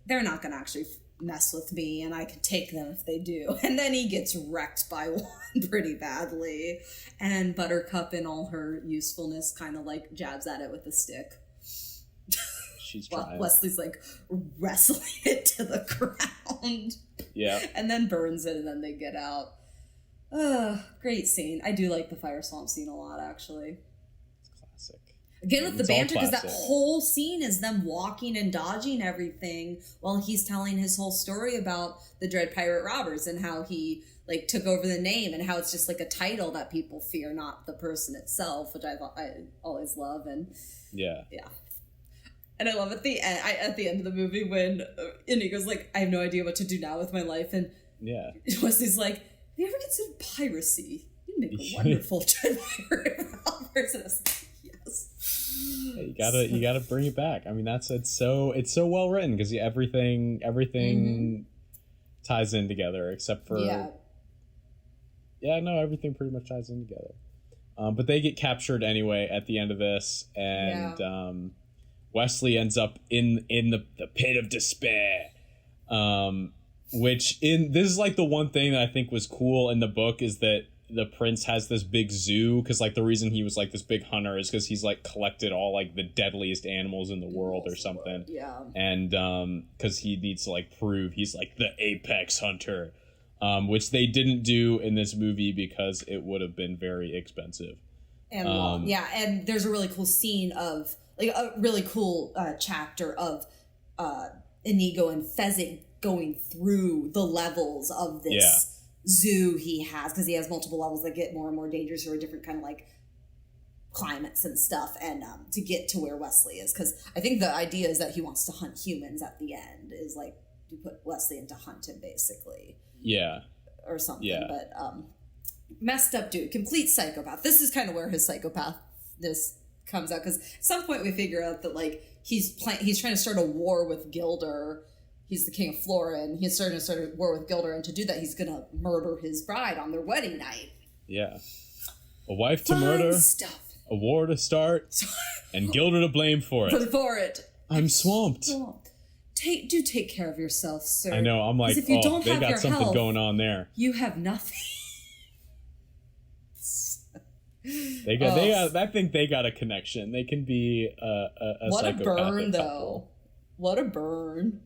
[SPEAKER 2] they're not gonna actually mess with me, and I can take them if they do. And then he gets wrecked by one pretty badly, and Buttercup in all her usefulness kind of like jabs at it with a stick.
[SPEAKER 1] She's trying.
[SPEAKER 2] Wesley's like wrestling it to the ground.
[SPEAKER 1] Yeah.
[SPEAKER 2] And then burns it, and then they get out. Great scene. I do like the fire swamp scene a lot, actually.
[SPEAKER 1] It's classic.
[SPEAKER 2] Again with the banter, because that whole scene is them walking and dodging everything while he's telling his whole story about the Dread Pirate Robbers and how he like took over the name, and how it's just like a title that people fear, not the person itself, which I always love. And yeah. And I love at the end of the movie when Inigo's like, I have no idea what to do now with my life, and Wesley's like, have you ever considered piracy? You'd make a wonderful Dread Pirate Robbers. And I was like, yes.
[SPEAKER 1] You gotta bring it back. I mean, it's so well written, because everything ties in together, except for everything pretty much ties in together. But they get captured anyway at the end of this, and Wesley ends up in the pit of despair. This is like the one thing that I think was cool in the book, is that the prince has this big zoo, because like the reason he was like this big hunter is because he's like collected all like the deadliest animals in the world or something.
[SPEAKER 2] Yeah.
[SPEAKER 1] And because he needs to like prove he's like the apex hunter, which they didn't do in this movie because it would have been very expensive.
[SPEAKER 2] And long. Yeah, and there's a really cool scene of like a really cool chapter of Inigo and Fezzik going through the levels of this zoo he has, because he has multiple levels that get more and more dangerous, or a different kind of like climates and stuff, and to get to where Wesley is, because I think the idea is that he wants to hunt humans at the end, is like you put Wesley in to hunt him basically, or something. But messed up dude, complete psychopath. This is kind of where his psychopathness comes out, because at some point we figure out that like he's trying to start a war with Gilder. He's the king of Florin. He's starting to start a war with Gilder, and to do that he's gonna murder his bride on their wedding night.
[SPEAKER 1] A wife to murder,
[SPEAKER 2] stuff.
[SPEAKER 1] A war to start, and Gilder to blame for it. I'm swamped.
[SPEAKER 2] Take care of yourself, sir.
[SPEAKER 1] I know. I'm like,
[SPEAKER 2] if you don't
[SPEAKER 1] they
[SPEAKER 2] have
[SPEAKER 1] got
[SPEAKER 2] your
[SPEAKER 1] something
[SPEAKER 2] health,
[SPEAKER 1] going on there.
[SPEAKER 2] You have nothing.
[SPEAKER 1] I think they got a connection. They can be a
[SPEAKER 2] what a burn,
[SPEAKER 1] couple.
[SPEAKER 2] though. What a burn.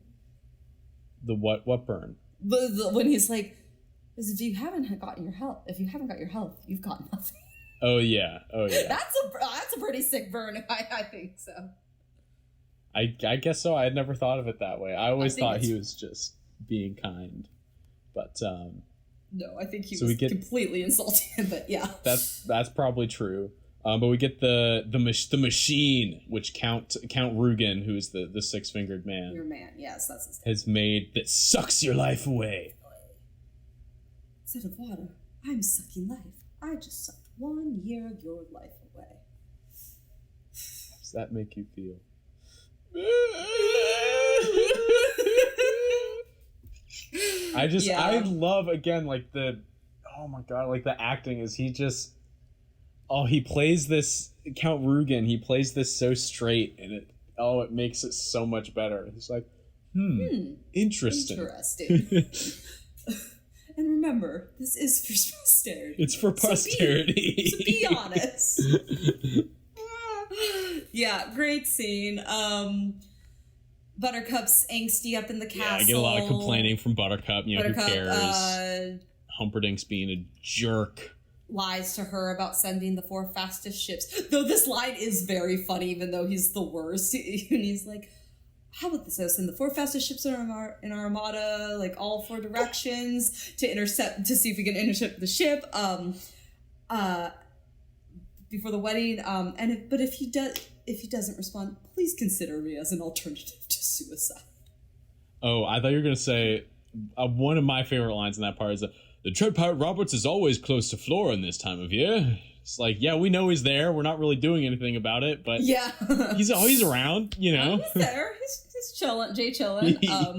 [SPEAKER 1] The what burn?
[SPEAKER 2] When he's like, because if you haven't got your health, you've got nothing.
[SPEAKER 1] Oh yeah.
[SPEAKER 2] That's a pretty sick burn. I think so.
[SPEAKER 1] I guess so. I had never thought of it that way. I always thought he was just being kind, but
[SPEAKER 2] no, I think he was completely insulting him. But yeah,
[SPEAKER 1] that's probably true. But we get the machine, which Count Rugen, who is the six-fingered man.
[SPEAKER 2] Your man, yes, that's his name.
[SPEAKER 1] Has made that sucks your life away.
[SPEAKER 2] Instead of water, I'm sucking life. I just sucked 1 year of your life away.
[SPEAKER 1] How does that make you feel? I love, again, like oh my god, like the acting is he plays this Count Rugen, he plays this so straight, and it makes it so much better. He's like, interesting.
[SPEAKER 2] And remember, this is for posterity.
[SPEAKER 1] It's for posterity.
[SPEAKER 2] So be honest. Yeah, great scene. Buttercup's angsty up in the castle.
[SPEAKER 1] Yeah, I get a lot of complaining from Buttercup. Who cares? Humperdinck's being a jerk.
[SPEAKER 2] Lies to her about sending the 4 fastest ships. Though this line is very funny, even though he's the worst. And he's like, how about this? I'll send the 4 fastest ships in our armada, like all 4 directions, to see if we can intercept the ship before the wedding. But if he doesn't respond, please consider me as an alternative to suicide.
[SPEAKER 1] Oh, I thought you were gonna say one of my favorite lines in that part is the Tread Pirate Roberts is always close to Florin this time of year. It's like, yeah, we know he's there. We're not really doing anything about it, but
[SPEAKER 2] yeah,
[SPEAKER 1] he's always around,
[SPEAKER 2] He's there. He's chilling. Chilling.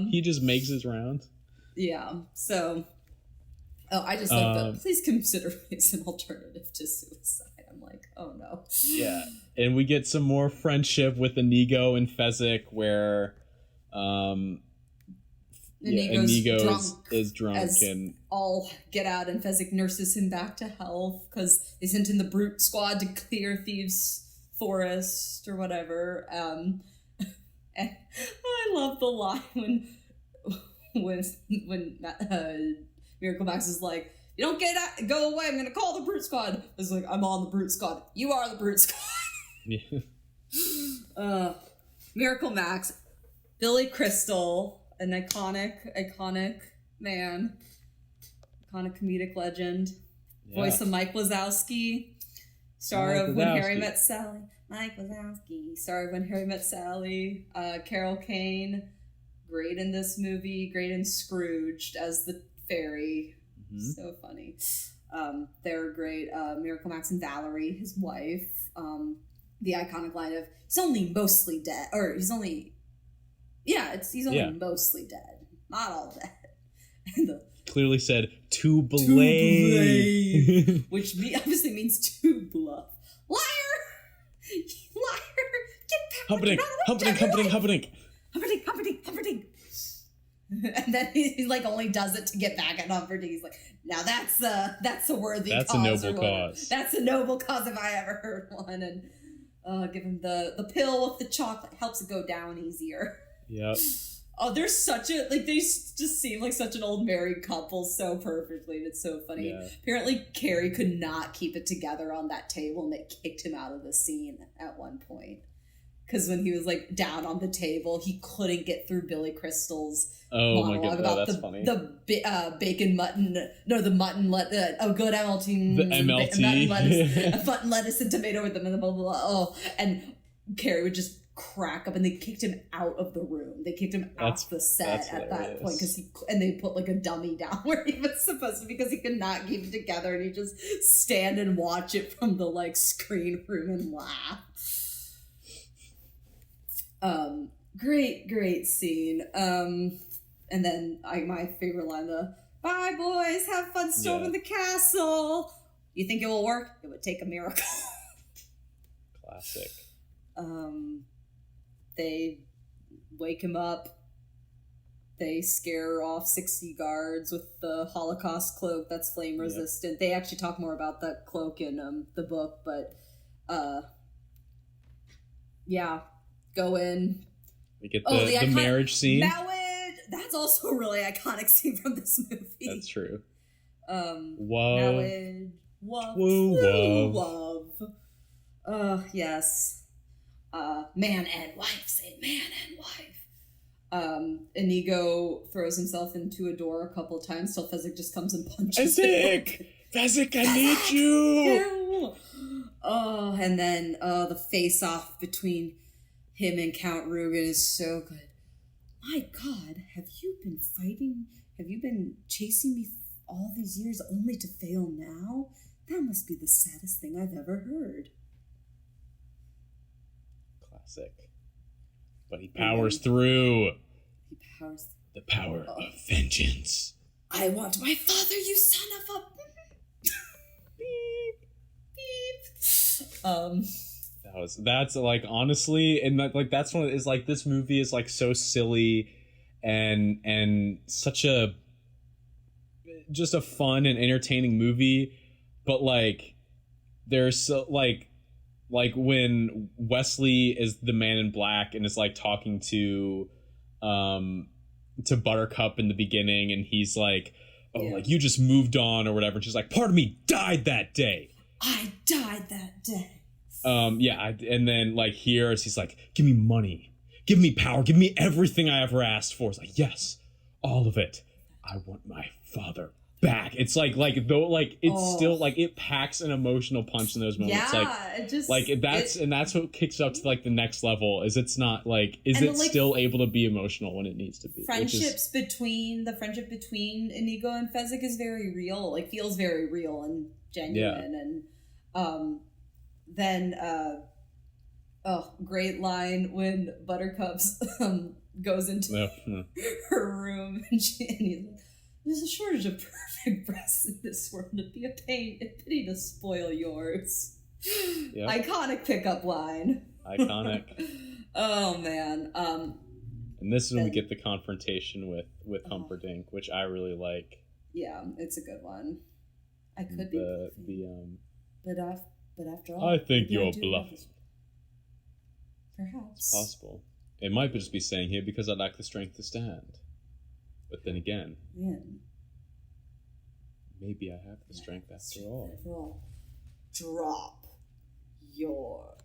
[SPEAKER 1] He just makes his rounds.
[SPEAKER 2] Yeah. So, I just like that. Please consider me as an alternative to suicide. I'm like, oh no.
[SPEAKER 1] Yeah, and we get some more friendship with Inigo and Fezzik, where Inigo is drunk and
[SPEAKER 2] all get out, and Fezzik nurses him back to health because they sent in the brute squad to clear Thieves' Forest or whatever. And I love the line when Miracle Max is like, "You don't go away. I'm gonna call the brute squad." It's like, I'm on the brute squad. You are the brute squad.
[SPEAKER 1] Yeah.
[SPEAKER 2] Miracle Max, Billy Crystal, an iconic man, iconic comedic legend, voice of Mike Wazowski, star of When Harry Met Sally. Mike Wazowski, star of When Harry Met Sally. Carol Kane, great in this movie, great in Scrooged as the fairy. Mm-hmm. So funny. They're great. Miracle Max and Valerie, his wife. The iconic line of, he's only mostly dead. Or he's only mostly dead. Not all dead. And
[SPEAKER 1] clearly said, to belay.
[SPEAKER 2] Which obviously means to bluff. Liar! Liar! Get back!
[SPEAKER 1] Humperdinck!
[SPEAKER 2] And then he like only does it to get back at Humperdinck. He's like, now that's a worthy cause.
[SPEAKER 1] That's a noble cause.
[SPEAKER 2] That's a noble cause if I ever heard one. And give him the pill with the chocolate. Helps it go down easier.
[SPEAKER 1] Yep.
[SPEAKER 2] Oh, they're they just seem like such an old married couple so perfectly, and it's so funny. Yeah. Apparently, Cary could not keep it together on that table, and they kicked him out of the scene at one point. because when he was like down on the table, he couldn't get through Billy Crystal's
[SPEAKER 1] monologue
[SPEAKER 2] about
[SPEAKER 1] that's funny.
[SPEAKER 2] The bacon mutton, no, the mutton good MLT,
[SPEAKER 1] the MLT,
[SPEAKER 2] mutton lettuce and tomato with them and blah, blah, blah. Oh, and Cary would just crack up, and they kicked him out of the room. They kicked him off the set at that point and they put like a dummy down where he was supposed to, because he could not keep it together, and he just stand and watch it from the like screen room and laugh. Great scene. And then my favorite line, the "Bye boys, have fun storming the castle. You think it will work? It would take a miracle."
[SPEAKER 1] Classic.
[SPEAKER 2] They wake him up. They scare off 60 guards with the Holocaust cloak that's flame resistant. Yep. They actually talk more about that cloak in the book, but go in.
[SPEAKER 1] We get the marriage scene.
[SPEAKER 2] Marriage! That's also a really iconic scene from this movie.
[SPEAKER 1] That's true.
[SPEAKER 2] Marriage. Woof. Yes. Man and wife, say man and wife. Inigo throws himself into a door a couple times till Fezzik just comes and punches him.
[SPEAKER 1] Fezzik, I need you!
[SPEAKER 2] Oh, and then the face-off between him and Count Rugen is so good. My God, have you been fighting? Have you been chasing me all these years only to fail now? That must be the saddest thing I've ever heard.
[SPEAKER 1] Classic. But he powers through.
[SPEAKER 2] He powers through.
[SPEAKER 1] The power of vengeance.
[SPEAKER 2] I want my father, you son of a... Beep. Beep.
[SPEAKER 1] That's like, honestly, and like that's one is like, this movie is like so silly and such a just a fun and entertaining movie, but like there's so like when Wesley is the man in black and is like talking to Buttercup in the beginning, and he's like, like, you just moved on or whatever, and she's like, part of me died that day.
[SPEAKER 2] I died that day.
[SPEAKER 1] And then like here he's like, give me money, give me power, give me everything I ever asked for. It's like, yes, all of it. I want my father back. It's like though, like it's still like it packs an emotional punch in those moments. That's what kicks up to like the next level. Is it's not like still able to be emotional when it needs to be.
[SPEAKER 2] The friendship between Inigo and Fezzik is very real. Like feels very real and genuine. And then great line when Buttercup's goes into her room and he's like, there's a shortage of perfect breasts in this world. It'd be a pity to spoil yours. Yep. Iconic pickup line.
[SPEAKER 1] Iconic.
[SPEAKER 2] Oh man.
[SPEAKER 1] And this is when we get the confrontation with Humperdinck, which I really like.
[SPEAKER 2] Yeah, it's a good one. I could be but after all,
[SPEAKER 1] I think you're bluffing.
[SPEAKER 2] Perhaps.
[SPEAKER 1] It's possible. It might just be saying here because I lack the strength to stand. But then again, maybe I have the strength after all.
[SPEAKER 2] Drop your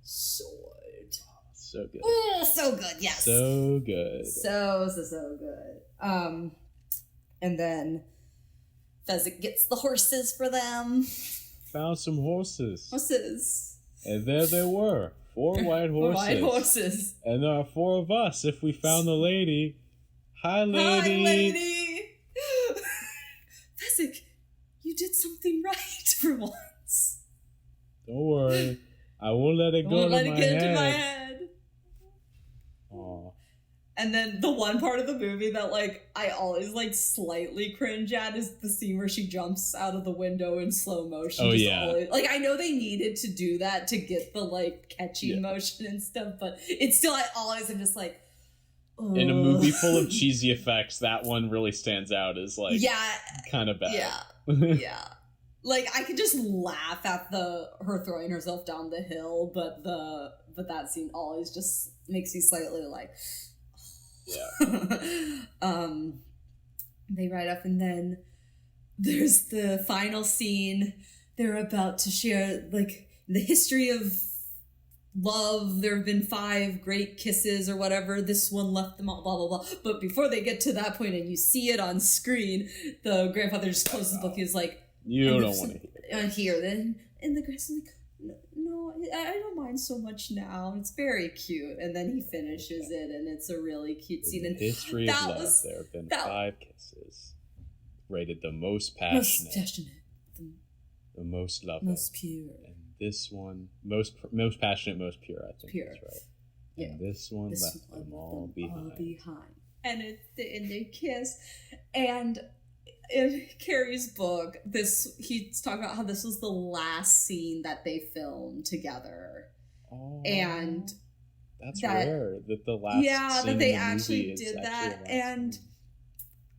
[SPEAKER 2] sword.
[SPEAKER 1] So good.
[SPEAKER 2] Oh, so good, yes.
[SPEAKER 1] So good.
[SPEAKER 2] So good. And then Fezzik gets the horses for them.
[SPEAKER 1] Found some horses.
[SPEAKER 2] Horses.
[SPEAKER 1] And there they were. 4 white horses.
[SPEAKER 2] 4 white horses.
[SPEAKER 1] And there are 4 of us if we found the lady. Hi, lady.
[SPEAKER 2] Hi, lady. Fezzik, you did something right for once.
[SPEAKER 1] Don't worry. I won't let it go to my head. Aww.
[SPEAKER 2] And then the one part of the movie that, like, I always, like, slightly cringe at is the scene where she jumps out of the window in slow motion.
[SPEAKER 1] Oh, yeah.
[SPEAKER 2] Always, like, I know they needed to do that to get the, like, catchy motion and stuff, but it's still, I always am just like, ugh.
[SPEAKER 1] In a movie full of cheesy effects, that one really stands out as, like, kind of bad.
[SPEAKER 2] Yeah. Like, I could just laugh at her throwing herself down the hill, but that scene always just makes me slightly, like... They ride up, and then there's the final scene. They're about to share, like, the history of love, there have been 5 great kisses or whatever, this one left them all, blah blah blah. But before they get to that point and you see it on screen, the grandfather just closes the book. He's like,
[SPEAKER 1] you don't want to
[SPEAKER 2] hear then, and the grandson's like, no, I don't mind so much now. It's very cute. And then he finishes it, and it's a really cute scene.
[SPEAKER 1] In the history of love, there have been 5 kisses rated the most passionate, the most loving,
[SPEAKER 2] most pure.
[SPEAKER 1] And this one, most passionate, most pure, I think. Pure. That's right. Yeah. And this one left them all behind.
[SPEAKER 2] And they kiss. And in Cary's book, he's talking about how this was the last scene that they filmed together.
[SPEAKER 1] Oh,
[SPEAKER 2] and
[SPEAKER 1] that's rare that the last scene
[SPEAKER 2] that they
[SPEAKER 1] in the
[SPEAKER 2] actually
[SPEAKER 1] movie
[SPEAKER 2] did
[SPEAKER 1] is
[SPEAKER 2] that.
[SPEAKER 1] actually
[SPEAKER 2] And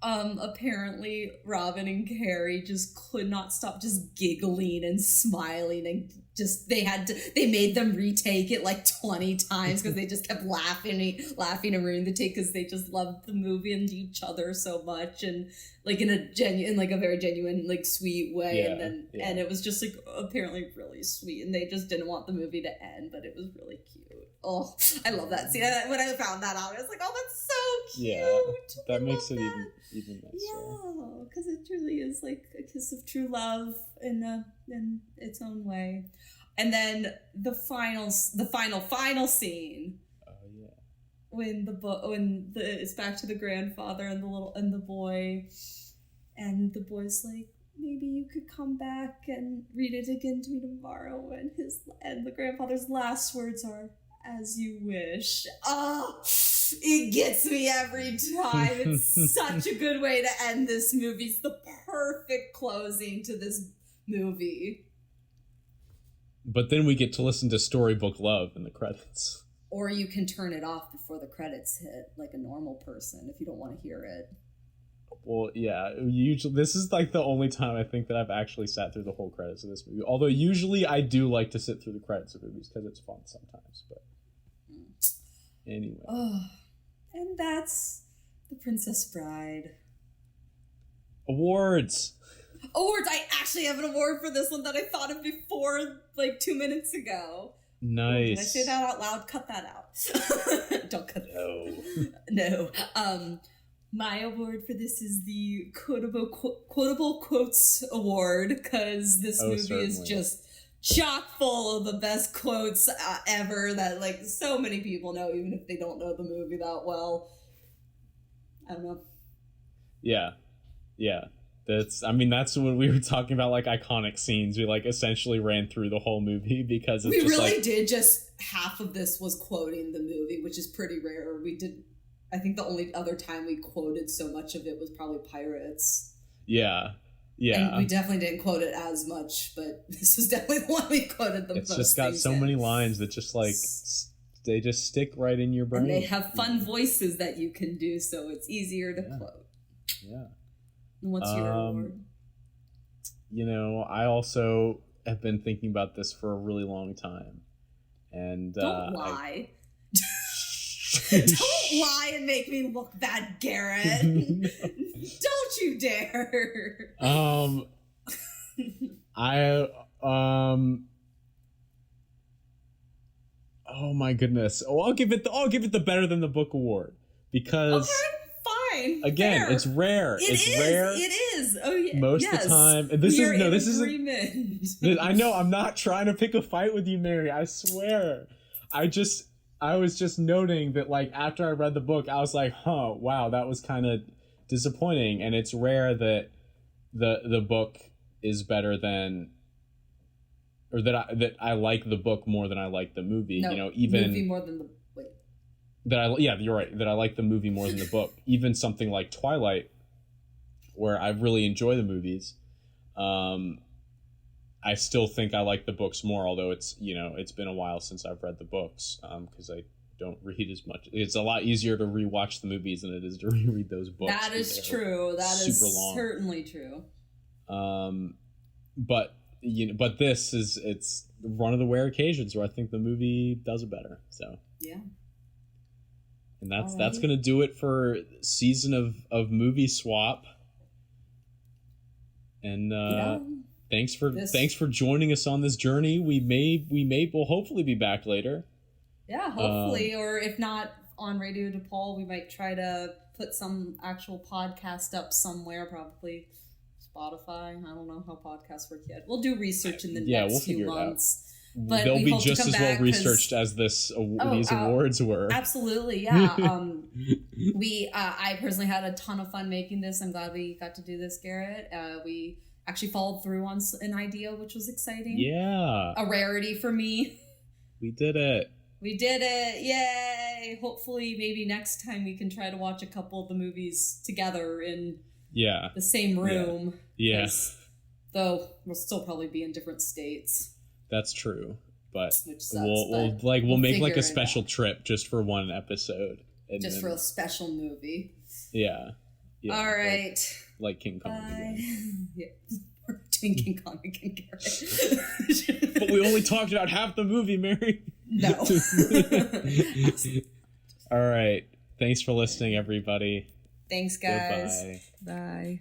[SPEAKER 2] apparently Robin and Cary just could not stop just giggling and smiling, and just they made them retake it like 20 times because they just kept laughing and ruining the take because they just loved the movie and each other so much, and like in a very genuine, like sweet way. And it was just like apparently really sweet, and they just didn't want the movie to end, but it was really cute. Oh, I love that scene. When I found that out, I was like, oh, that's so cute.
[SPEAKER 1] Yeah, that makes it even nicer.
[SPEAKER 2] Yeah, because it truly is like a kiss of true love in its own way. And then the final scene.
[SPEAKER 1] Oh yeah.
[SPEAKER 2] When it's back to the grandfather and the boy, and the boy's like, maybe you could come back and read it again to me tomorrow. And the grandfather's last words are, "As you wish." Oh, it gets me every time. It's such a good way to end this movie. It's the perfect closing to this movie.
[SPEAKER 1] But then we get to listen to Storybook Love in the credits.
[SPEAKER 2] Or you can turn it off before the credits hit, like a normal person, if you don't want to hear it.
[SPEAKER 1] Well, yeah, usually this is like the only time I think that I've actually sat through the whole credits of this movie. Although usually I do like to sit through the credits of movies because it's fun sometimes. But anyway.
[SPEAKER 2] Oh, and that's The Princess Bride.
[SPEAKER 1] Awards!
[SPEAKER 2] I actually have an award for this one that I thought of before, like 2 minutes ago.
[SPEAKER 1] Nice.
[SPEAKER 2] Did I say that out loud? Cut that out. Don't cut that. No. My award for this is the Quotable Quotes Award, because this movie is just chock full of the best quotes ever that, like, so many people know, even if they don't know the movie that well. I don't know. Yeah. That's when we were talking about, like, iconic scenes. We, like, essentially ran through the whole movie because it's did. Just half of this was quoting the movie, which is pretty rare. I think the only other time we quoted so much of it was probably Pirates. Yeah. And we definitely didn't quote it as much, but this was definitely the one we quoted the most. It's just got so many lines that just, like, they just stick right in your brain. And they have fun voices that you can do, so it's easier to quote. Yeah. And what's your award? I also have been thinking about this for a really long time. And don't lie. Don't lie and make me look bad, Garrett. Don't you dare. Oh my goodness. Oh, I'll give it the Better Than the Book award because fine. Again, fair. It's rare. It's rare. It is. Oh yeah. Most of the time. And this isn't. I know. I'm not trying to pick a fight with you, Mary. I swear. I was just noting that, like, after I read the book, I was like, wow, that was kind of disappointing. And it's rare that the book is better than, or that I like the book more than I like the movie. No, even movie more than the you're right. That I like the movie more than the book. Even something like Twilight, where I really enjoy the movies, I still think I like the books more, although it's been a while since I've read the books, because I don't read as much. It's a lot easier to rewatch the movies than it is to reread those books. That is true. That is certainly true. But it's one of the rare occasions where I think the movie does it better. So yeah. And that's gonna do it for season of Movie Swap. And
[SPEAKER 1] thanks for joining us on this journey. We'll hopefully be back later.
[SPEAKER 2] Yeah, hopefully, or if not on Radio DePaul, we might try to put some actual podcast up somewhere, probably Spotify. I don't know how podcasts work yet. We'll do research in the next few months. But
[SPEAKER 1] they'll be just as well researched as these awards were.
[SPEAKER 2] Absolutely, yeah. I personally had a ton of fun making this. I'm glad we got to do this, Garrett. We actually followed through on an idea, which was exciting.
[SPEAKER 1] Yeah.
[SPEAKER 2] A rarity for me.
[SPEAKER 1] We did it.
[SPEAKER 2] Yay! Hopefully, maybe next time we can try to watch a couple of the movies together in the same room.
[SPEAKER 1] Yeah.
[SPEAKER 2] Though we'll still probably be in different states.
[SPEAKER 1] That's true, but
[SPEAKER 2] sucks,
[SPEAKER 1] we'll make like a special trip just for one episode,
[SPEAKER 2] for a special movie.
[SPEAKER 1] Yeah.
[SPEAKER 2] All right.
[SPEAKER 1] Like King Kong.
[SPEAKER 2] Yeah. We're doing King Kong again, Garrett.
[SPEAKER 1] But we only talked about half the movie, Mary.
[SPEAKER 2] No.
[SPEAKER 1] All right. Thanks for listening, everybody.
[SPEAKER 2] Thanks, guys.
[SPEAKER 1] Goodbye.
[SPEAKER 2] Bye.